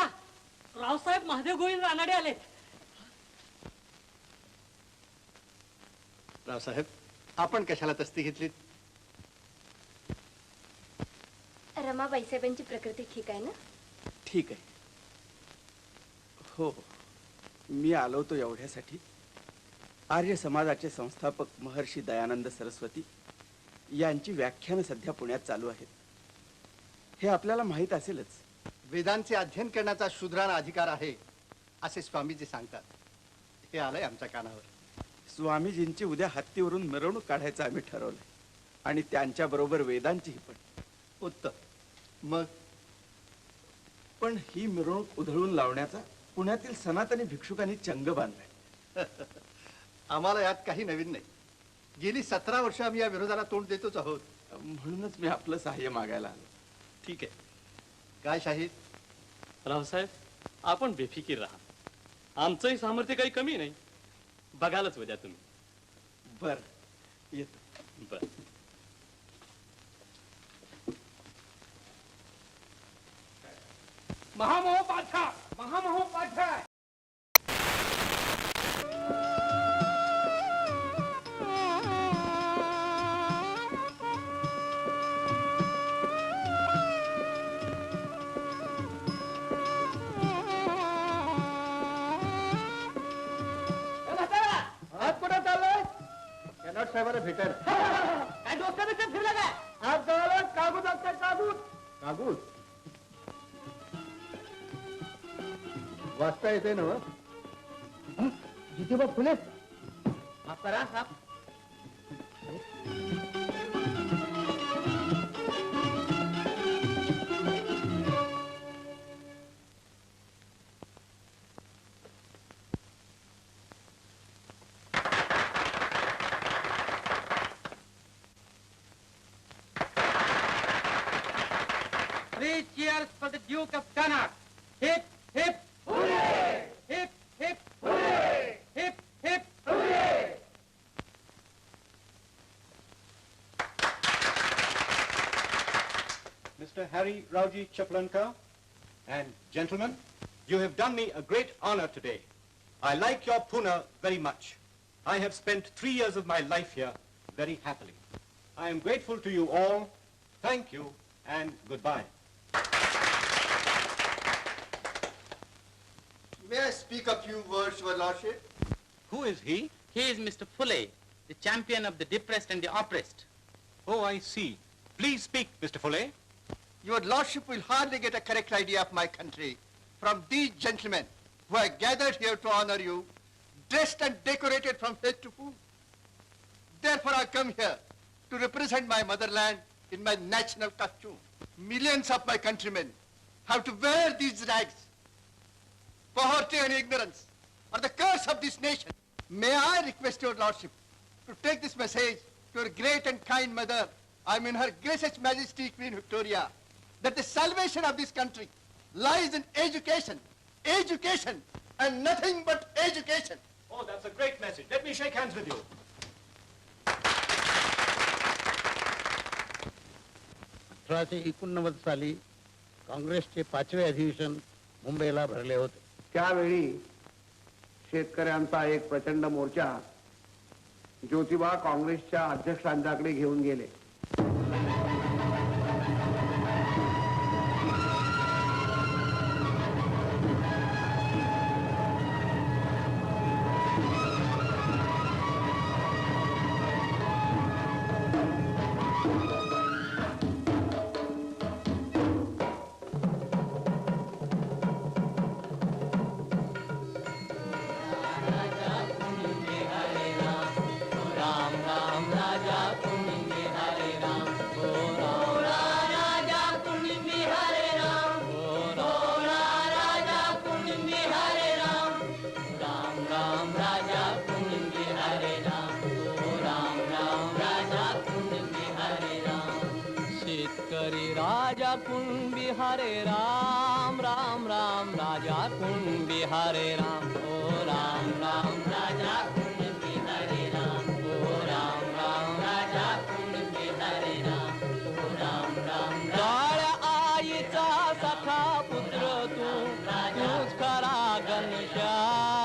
रावसाहेब महादेव गोविंद रानडे आलेत. रावसाहेब, आपण कशाला तस्ती घेतलीत? रमाबाईसाहेबांची प्रकृती ठीक आहे ना? ठीक आहे. हो, मी आलो होतो एवढ्यासाठी. आर्य समाजाचे संस्थापक महर्षी दयानंद सरस्वती यांची व्याख्यानं सध्या पुण्यात चालू आहेत. हे आपल्याला माहीत असेलच. वेदांचे अध्ययन करण्याचा शूद्रांना अधिकार आहे असे स्वामीजी सांगतात. हे आलंय आमच्या कानावर. स्वामीजींची उद्या हत्तीवरून मिरवणूक काढायचं आम्ही ठरवलंय, आणि त्यांच्या बरोबर वेदांचीही पण. उत्तम. मग पण ही मिरवणूक उधळून लावण्याचा पुण्यातील सनातनी भिक्षुकांनी चंग बांधलाय. आम्हाला यात काही नवीन नाही. गेली 17 वर्ष आम्ही या विरोधाला तोंड देतोच आहोत. म्हणूनच मी आपलं सहाय्य मागायला आलो. ठीक आहे. काय शाहीद? रावसाहेब, आपण बेफिकीर राहा. आमचंही सामर्थ्य काही कमी नाही. बघालच उद्या तुम्ही. बर, येतो. बर. महामहोपाध्याय, महामहोपाध्याय. आज कुठे चाललंय? कॅनॉट साहेबांना भेटायला. काय डोक्यात फिरलं काय? आज जवळ कागूद असते. कागूद कागूद वाचता येते ना? जितेबा फुले माफ करा साहेब. Three cheers for the Duke of Connaught. Hip, hip, hooray! Hip, hip, hooray! Hip, hip, hooray! Mr. Harry Rauji Chaplanka and gentlemen, you have done me a great honor today. I like your Pune very much. I have spent 3 years of my life here very happily. I am grateful to you all. Thank you and goodbye. May I speak a few words, Your Lordship? Who is he? He is Mr. Phule, the champion of the depressed and the oppressed. Oh, I see. Please speak, Mr. Phule. Your Lordship will hardly get a correct idea of my country from these gentlemen who are gathered here to honor you, dressed and decorated from head to foot. Therefore, I come here to represent my motherland in my national costume. millions of my countrymen have to wear these rags. Poverty and ignorance are the curse of this nation. May I request your lordship to take this message to your great and kind mother, I mean her gracious majesty Queen Victoria, that the salvation of this country lies in education, education, and nothing but education. Oh, that's a great message. Let me shake hands with you. 1889 साली काँग्रेसचे 5वे अधिवेशन मुंबईला भरले होते. त्यावेळी शेतकऱ्यांचा एक प्रचंड मोर्चा ज्योतिबा काँग्रेसच्या अध्यक्षांच्याकडे घेऊन गेले. राजा कुंभी हरे राम राम राम राजा कुंभी हरे राम ओ राम राम राजा कुंभी हरे राम ओ राम राम राजा कुंभी हरे राम ओ राम राम काळ्या आईचा सखा पुत्र तूच खरा घनश्याम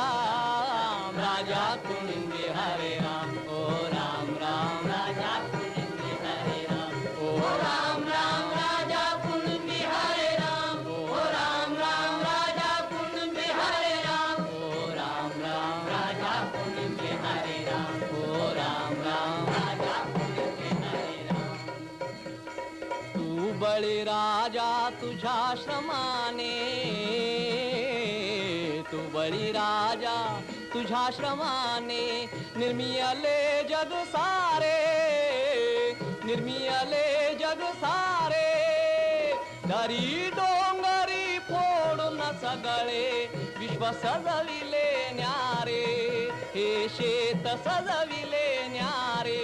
राजा कुंभी हरे राम ओ राम राम राजा कुंभी हरे राम ओ राम राम राजा कुंभी हरे राम ओ राम राम राजा कुंभी हरे राम ओ राम राम राजा कुंभी हरे राम ओ राम राम राजा कुंभी हरे राम तू बळी राजा तुझ्या श्रमाने तू बळी राजा तुझ्या श्रमाने निर्मियले जग सारे निर्मियले जग सारे दरी डोंगरी फोडून सगळे विश्व सजविले न्यारे हे शेत सजविले न्यारे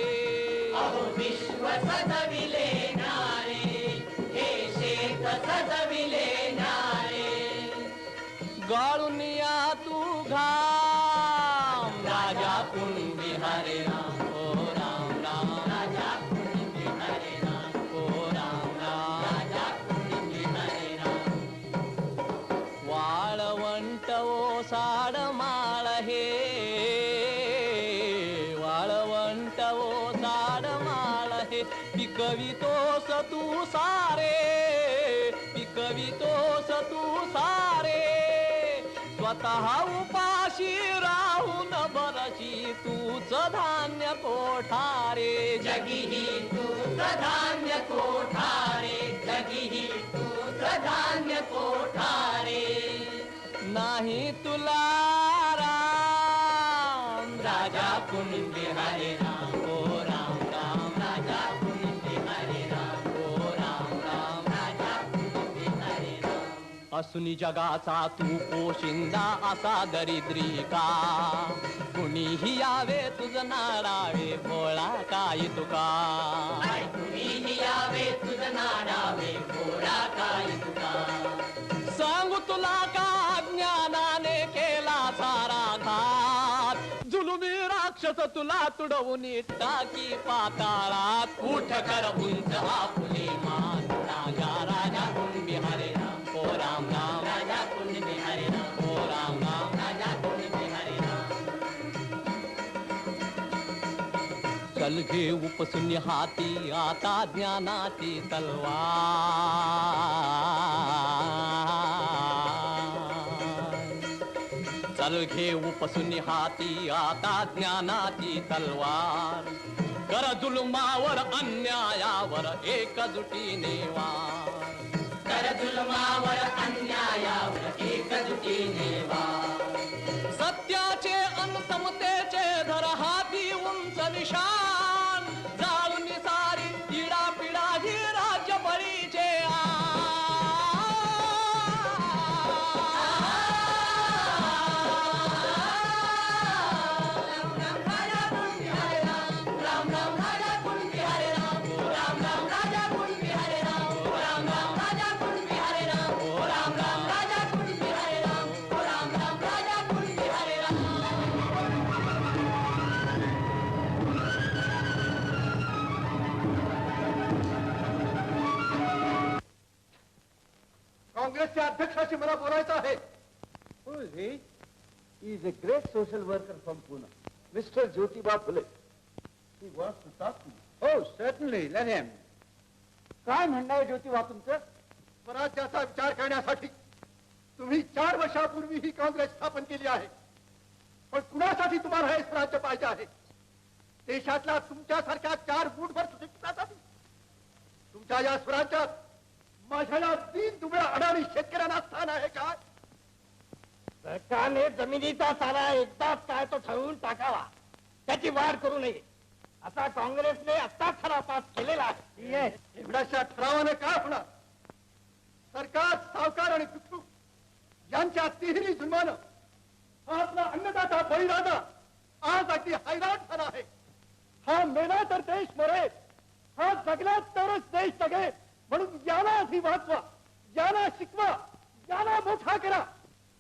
विश्व सजविले न्यारे हे शेत सजविले न्यारे गाळून या तू घाम राजा कुंभी हरे राम ओ राम राम राजा कुंभी हरे राम ओ राम राम राजा कुंभी हरे राम वाळवंट ओसाड माळ हे वाळवंट ओसाड माळ हे पिकवितोस तू सारे पिकवितोस तू सारे स्वतः उपाशी राहून बरशी तूच धान्य कोठारे जगीही तूच धान्य कोठारे जगीही तूच धान्य कोठारे नाही तुला राम राजा कुंभी हरे राम ओ राम राम राजा कुंभी हरे राम ओ राम राम राजा कुंभी हरे राम असुनी जगाचा तू पोशिंदा असा दरिद्री का कुणीही यावे तुझ नाडावे भोळा काय तुका कुणीही यावे तुझ नाडावे भोळा काय तुका सांगू तुला का ज्ञानाने केला सारा घात जुलुमी राक्षस तुला तुडवून टाकी पाताळात उठ कर उंच आपुले मान राजा राजा कुंभी हरे राम ओ राम राम राजा कुंभी हरे राम ओ राम राम राजा कुंभी हरे राम चल घे उपसून हाती आता ज्ञानाची तलवार चल घे उपसून हाती आता ज्ञानाची तलवार कर जुलमावर अन्यायावर एकजुटीने वार कर जुलमावर अन्यायावर एकजुटीने वार सत्याचे अन समतेचे धर हाती उंच निशान जाळून सारी पिढा पिढा ही राज्य बळीचे काँग्रेसच्या अध्यक्षाशी मला बोलायचं आहे. Who is he? He is a great social worker from Pune, Mr. Jyotiba Phule. He wants to talk to you. हो certainly, let him. काय म्हणणं आहे ज्योतिबा तुमचं? स्वराज्याचा विचार करण्यासाठी तुम्ही 4 वर्षापूर्वी ही काँग्रेस स्थापन केली आहे. पण कुणासाठी तुम्हाला हे स्वराज्य पाहिजे आहे? देशातल्या तुमच्यासारख्या 4 मूठभर सुशिक्षितांसाठी? तुमच्या या स्वराज्यात माझ्या या 3 दुबळ्या अडाणी शेतकऱ्यांना स्थान आहे का? सरकारने जमिनीचा सारा एकदाच काय तो ठरवून टाकावा, त्याची वाढ करू नये असा काँग्रेसने आत्ता ठराव पास केलेला आहे. एवढ्याशा ठरावाने काय होणार? सरकार, सावकार आणि भिक्षुक यांच्या तिहेरी जुलमानं हा आपला अन्नदाता बळीराजा आज अगदी हैराण झाला आहे. हा मेला तर देश मरेल, हा जगला तरच देश जगेल. म्हणून याला आधी वाचवा, याला शिकवा, याला मोठा करा.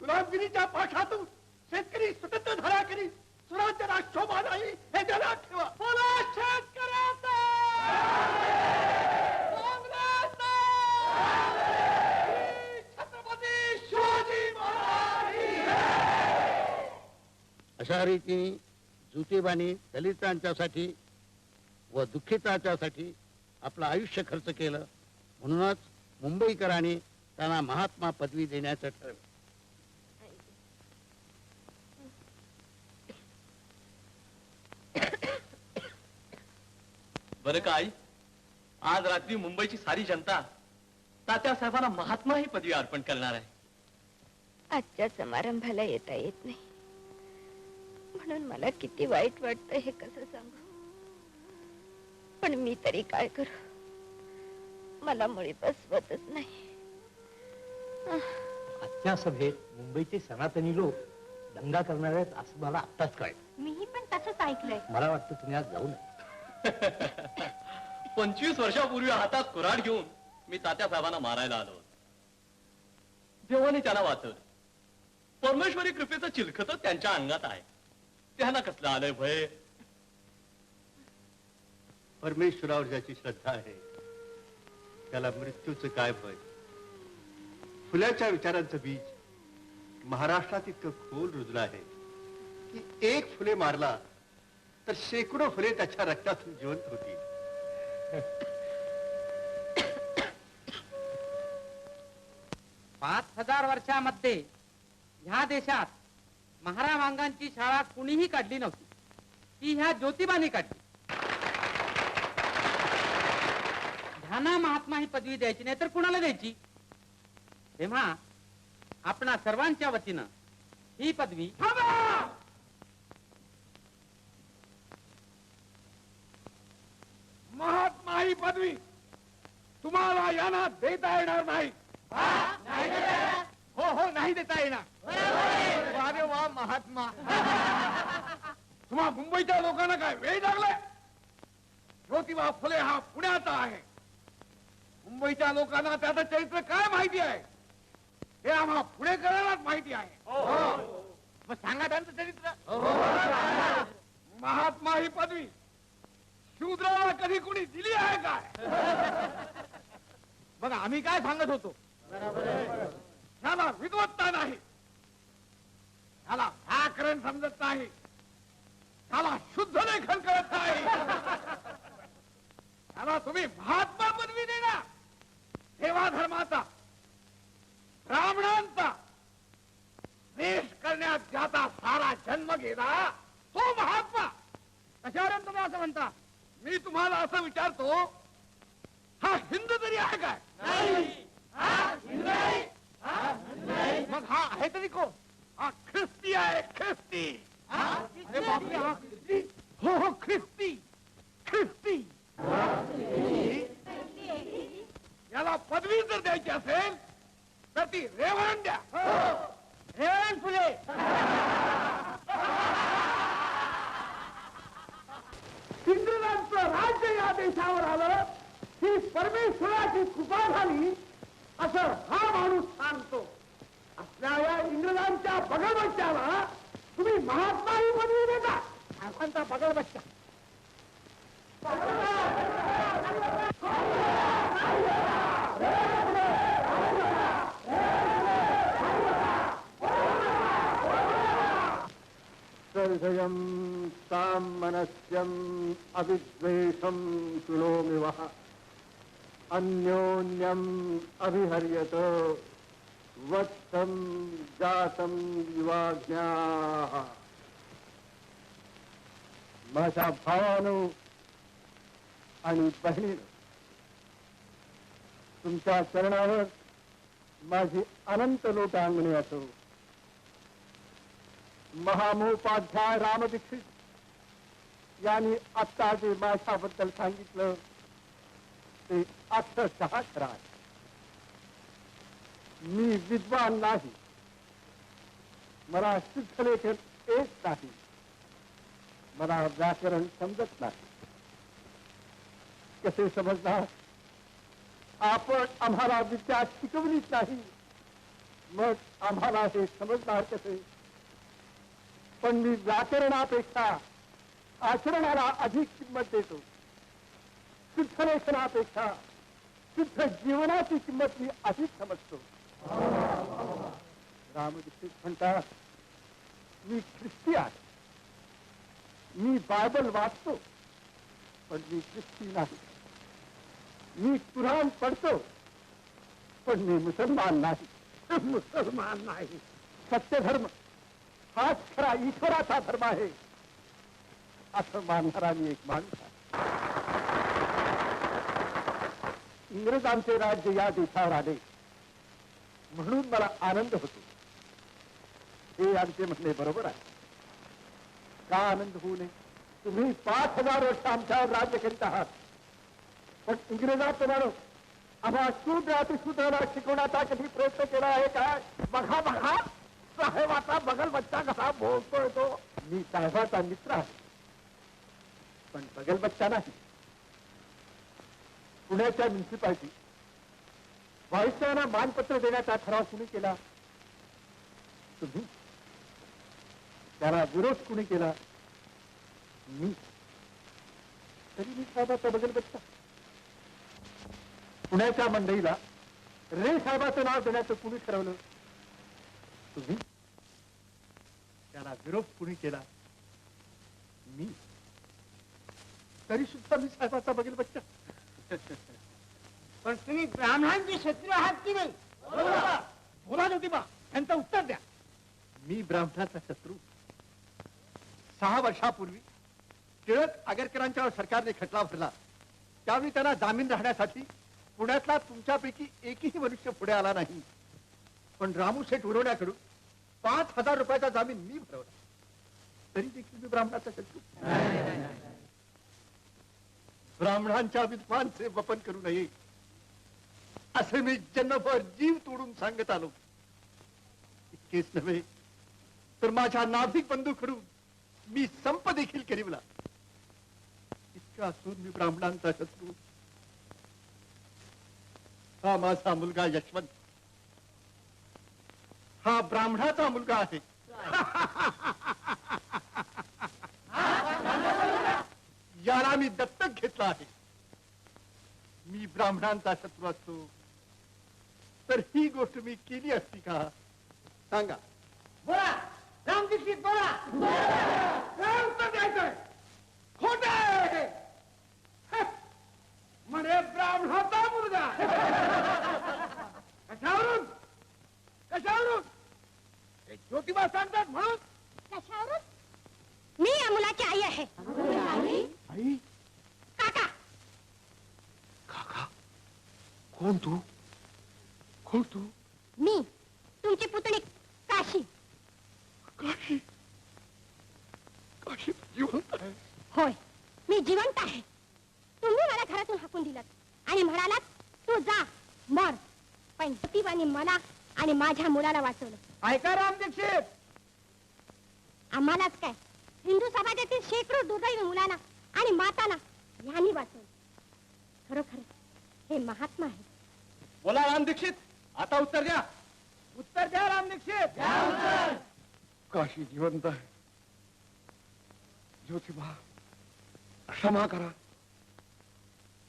गुलामगिरीच्या पाठातून शेतकरी स्वतंत्र झाला करी स्वराज्याला शोभा नाही हे ध्यानात ठेवा. बोला शेतकऱ्याचा काँग्रेसचा छत्रपती शिवाजी महाराज. अशा रीतीने ज्योतिबानी दलितांच्यासाठी व दुःखितांच्यासाठी आपलं आयुष्य खर्च केलं. म्हणूनच मुंबईकरांनी त्यांना महात्मा पदवी देण्याचं ठरवलं. बरं का आई, आज रात्री मुंबईची सारी जनता तात्यासाहेबांना महात्मा ही पदवी अर्पण करणार आहे. आजच्या समारंभाला येता येत नाही म्हणून मला किती वाईट वाटतं हे कसं सांगू. पण मी तरी काय करू, मला मुळी बसवतच नाही. आजच्या सभेत मुंबईचे सनातनी लोक दंगा करणार आहेत असं मला आत्ताच कळलं. मीही पण तसंच ऐकलंय. मला वाटतं तुम्ही आज जाऊ नये. 25 वर्षापूर्वी हातात कुऱ्हाड घेऊन मी तात्यासाहेबांना मारायला आलो. देवाने त्यांना वाचवलं. परमेश्वरी कृपेचं चिलखत त्यांच्या अंगात आहे. त्यांना कसलं आलंय भय? परमेश्वरावर ज्याची श्रद्धा आहे त्याला मृत्यूचं काय भय? फुल्याच्या विचारांचं बीज महाराष्ट्रात इतकं खोल रुजलं आहे की एक फुले मारला तर शेकडो फुले त्याच्या रक्तातून जिवंत होती. 5000 वर्षामध्ये ह्या देशात महारावांगांची शाळा कुणीही काढली नव्हती. ती ह्या ज्योतिबाने काढली. ध्याना महात्मा ही पदवी द्यायची नाही तर कुणाला द्यायची? तेव्हा आपणा सर्वांच्या वतीनं ही पदवी महात्मा ही पदवी तुम्हाला यांना देता येणार नाही. हो हो नाही देता येणार. अरे वा महात्मा, तुम्हा मुंबईच्या लोकांना काय वेळ लागलाय? ज्योतिबा फुले हा पुण्याचा आहे. मुंबईच्या लोकांना त्याचं चरित्र काय माहिती आहे हे आम्हाला पुणेकरांनाच माहिती आहे. मग सांगा त्यांचं चरित्र. महात्मा ही पदवी शूद्राला कधी कोणी दिली आहे काय? बघ आम्ही काय सांगत होतो, त्याला विद्वत्ता नाही, त्याला व्याकरण समजत नाही, त्याला शुद्ध लेखन कळत नाही, त्याला तुम्ही महात्मा पदवी देणार. सेवा धर्माचा, ब्राह्मणांचा देश करण्यात ज्याचा सारा जन्म गेला तो महात्मा. कशावर तुम्ही असं म्हणता? मी तुम्हाला असं विचारतो, हा हिंदू तरी आहे काय? मग हा आहे तरी कोण? हा ख्रिस्ती आहे, ख्रिस्ती. अरे बापरे, हा ख्रिस्ती? हो हो ख्रिस्ती, ख्रिस्ती. याला पदवी जर द्यायची असेल तर ती रेवण द्या. रेवण फुले. इंग्रजांचं राज्य या देशावर आलं ही परमेश्वराची कृपा झाली असं हा माणूस सांगतो. असल्या या इंग्रजांच्या बगलबच्च्याला तुम्ही महात्मा ही पदवी देता. कोणता बगलबच्चा? निर्भयं सामनस्यम् अविद्वेषं शृणोमि वः अन्योन्यम् अभिहर्यत वत्सं जातं युवाज्ञाः. माझ्या भावानं आणि बहिणीनं तुमच्या चरणावर माझी अनंत लोटांगणी असो. महामहोपाध्याय रामदीक्षित यांनी आत्ता जे माझ्याबद्दल सांगितलं ते अक्षरशः खरं आहे. मी विद्वान नाही, मला शुद्धलेखन येत नाही, मला व्याकरण समजत नाही. कसे समजणार? आपण आम्हाला विद्या शिकवलीच नाही, मग आम्हाला हे समजणार कसे? पण मी व्याकरणापेक्षा आचरणाला अधिक किंमत देतो. शुद्ध लेखनापेक्षा शुद्ध जीवनाची किंमत मी अधिक समजतो. रामदीक्षित म्हणतात, मी ख्रिस्ती आहे, मी बायबल वाचतो, पण मी ख्रिस्ती नाही. मी कुराण पढतो, पण मी मुसलमान नाही. मुसलमान नाही. सत्य धर्म हाच खरा ईश्वराचा धर्म आहे असं मानणारा मी एक माणूस आहे. इंग्रजांचे राज्य या देशावर आले म्हणून मला आनंद होतो. हे आमचे म्हणणे बरोबर आहे. का आनंद होऊ नये? तुम्ही 5000 वर्ष आमच्यावर राज्य करीत आहात, पण इंग्रजाप्रमाणे आम्हा शूद्र अतिशूद्राला शिकवण्याचा कधी प्रयत्न केला आहे काय? बघा बघा, साहेबाचा बगल बच्चा कसा बोलतोय तो. मी साहेबाचा मित्र आहे, पण बगल बच्चा नाही. पुण्याच्या म्युन्सिपाल्टी व्हाईसरायांना मानपत्र देण्याचा ठराव कुणी केला? तुम्ही. त्याला विरोध कुणी केला? मी. तरी मी साहेबाचा बगल बच्चा. पुण्याच्या मंडईला रे साहेबाचं नाव देण्याचं कुणी ठरवलं? तुम्ही. त्याला विरोध कुणी केला? मी. तरी सुद्धा मी साहेबाचा बगल बच्चा. पण तुम्ही ब्राह्मणांची शत्रू आहात की नाही? बोला ज्योतिबा, त्यांचं उत्तर द्या. मी ब्राह्मणाचा शत्रू? 6 वर्षापूर्वी टिळक आगरकरांच्या सरकारने खटला भरला, त्यावेळी त्यांना जामीन राहण्यासाठी पुण्यातला तुमच्यापैकी एकही मनुष्य पुढे आला नाही. पण रामू शेठ उरवण्याकडून 5000 रुपयाचा जामीन मी भरवला. तरी देखील मी ब्राह्मणाचा शत्रू? ब्राह्मणांच्या विद्वांचे वपन करू नये असे मी जन्मभर जीव तोडून सांगत आलो. इतकेच नव्हे तर माझ्या नाभिक बंधूकडून मी संप देखील करीवला. इतका असून मी ब्राह्मणांचा शत्रू? हा माझा मुलगा यशवंत, हा ब्राह्मणाचा मुलगा आहे. याला मी दत्तक घेतला आहे. मी ब्राह्मणांचा शत्रू असतो तर ही गोष्ट मी केली असती का? सांगा. बोला रामदीक्षित, बोला. काय उत्तर द्यायचंय? खोट आहे म्हणे ब्राह्मणाचा मुलगा. कशावरून? कशावरून? ज्योतिबा सांगतात म्हणून. कशावरून? मी या मुलाची आई आहे. आई? काका. काका? कोण तू? कोण तू? मी तुमची पुतणी काशी. काशी? काशी जिवंत आहे? होय, मी जिवंत आहे. तुम्ही मला घरातून हाकून दिलात आणि म्हणालात तू जा मर, पण ज्योतिबाने मला आणि माझ्या मुलाला वाचवलं. ऐका रामदीक्षित, आम्हालाच काय, हिंदू समाजातील शेकडो दुर्दैवी मुलांना आणि मातांना यांनी वाचवलं. खरोखर हे महात्मा आहे. बोला रामदीक्षित, आता उत्तर द्या. उत्तर द्या रामदीक्षित. काशी जिवंत आहे. ज्योतिबा, क्षमा करा,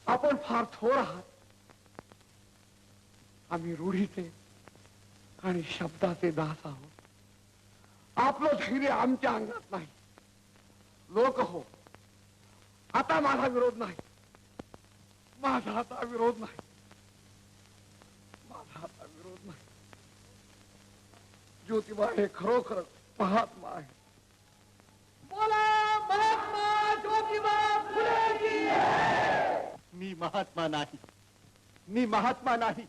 आपण फार थोर आहात. आम्ही रूढीचे आणि शब्दाचे दास आहोत. आपलं धैर्य आमच्या अंगात नाही. लोक हो, आता माझा विरोध नाही, माझा आता विरोध नाही, माझा आता विरोध नाही. ज्योतिबा हे खरोखरच महात्मा आहे. बोला महात्मा ज्योतिबा फुले की जय. मी महात्मा नाही, मी महात्मा नाही,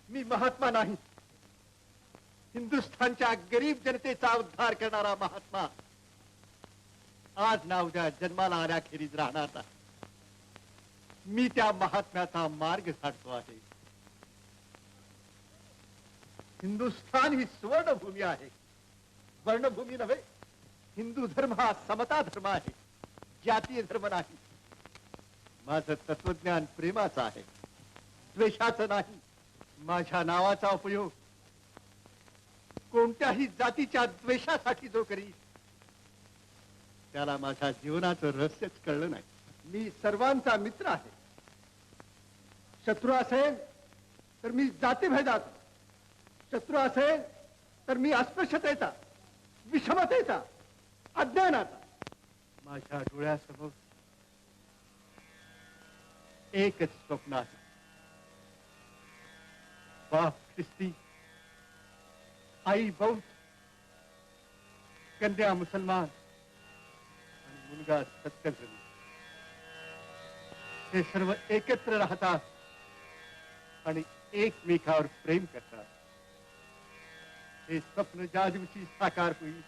मी महात्मा नाही. हिंदुस्थानच्या गरीब जनतेचा उद्धार करणारा महात्मा आज ना उद्या जन्माला आल्याखेरीज राहणार नाही. मी त्या महात्म्याचा मार्ग साधतो आहे. हिंदुस्थान ही सुवर्णभूमी आहे, वर्णभूमी नव्हे. हिंदू धर्म हा समता धर्म आहे, जातीय धर्म नाही. माझं तत्वज्ञान प्रेमाचं आहे, द्वेषाचं नाही. माझ्या नावाचा उपयोग कोणत्याही जातीच्या द्वेषासाठी जो करी त्याला माझ्या जीवनाचं रहस्यच कळलं नाही. मी सर्वांचा मित्र आहे. शत्रू असेल तर मी जातीभेदाचा, शत्रू असेल तर मी अस्पृश्यतेचा, विषमतेचा, अज्ञानाचा. माझ्या डोळ्यासमोर एकच स्वप्न आहे. बाप ख्रिस्ती, आई बौद्ध, कन्या मुसलमान आणि मुलगा सत्यधर्मी हे सर्व एकत्र राहतात आणि एकमेकावर प्रेम करतात. हे स्वप्न ज्या दिवशी साकार होईल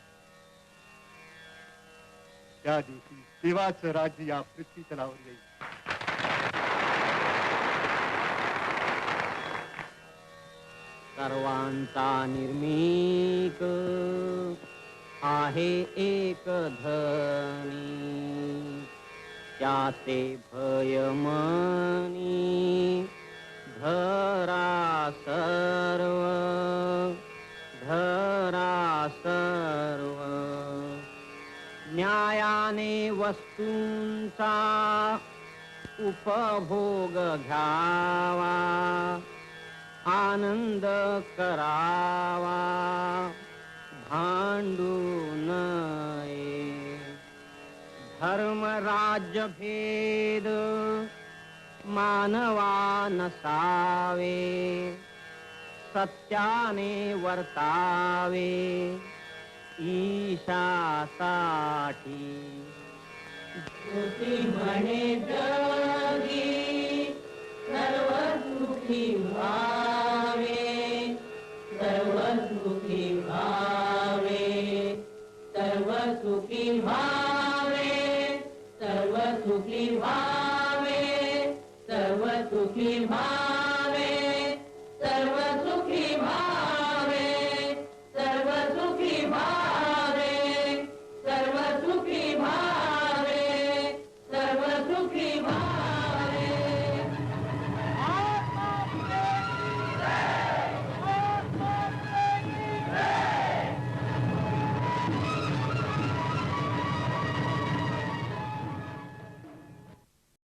त्या दिवशी देवाचं राज्य या पृथ्वी तलावर येईल. सर्वांचा निर्मिक आहे एक धनी, त्याचे भय मनी धरा सर्व, धरा सर्व. न्यायाने वस्तूंचा उपभोग घ्यावा, आनंद करावा, भांडू नये. धर्म राज्य भेद मानवा नसावे, सत्याने वर्तावे ईशासाठी. ज्योती म्हणे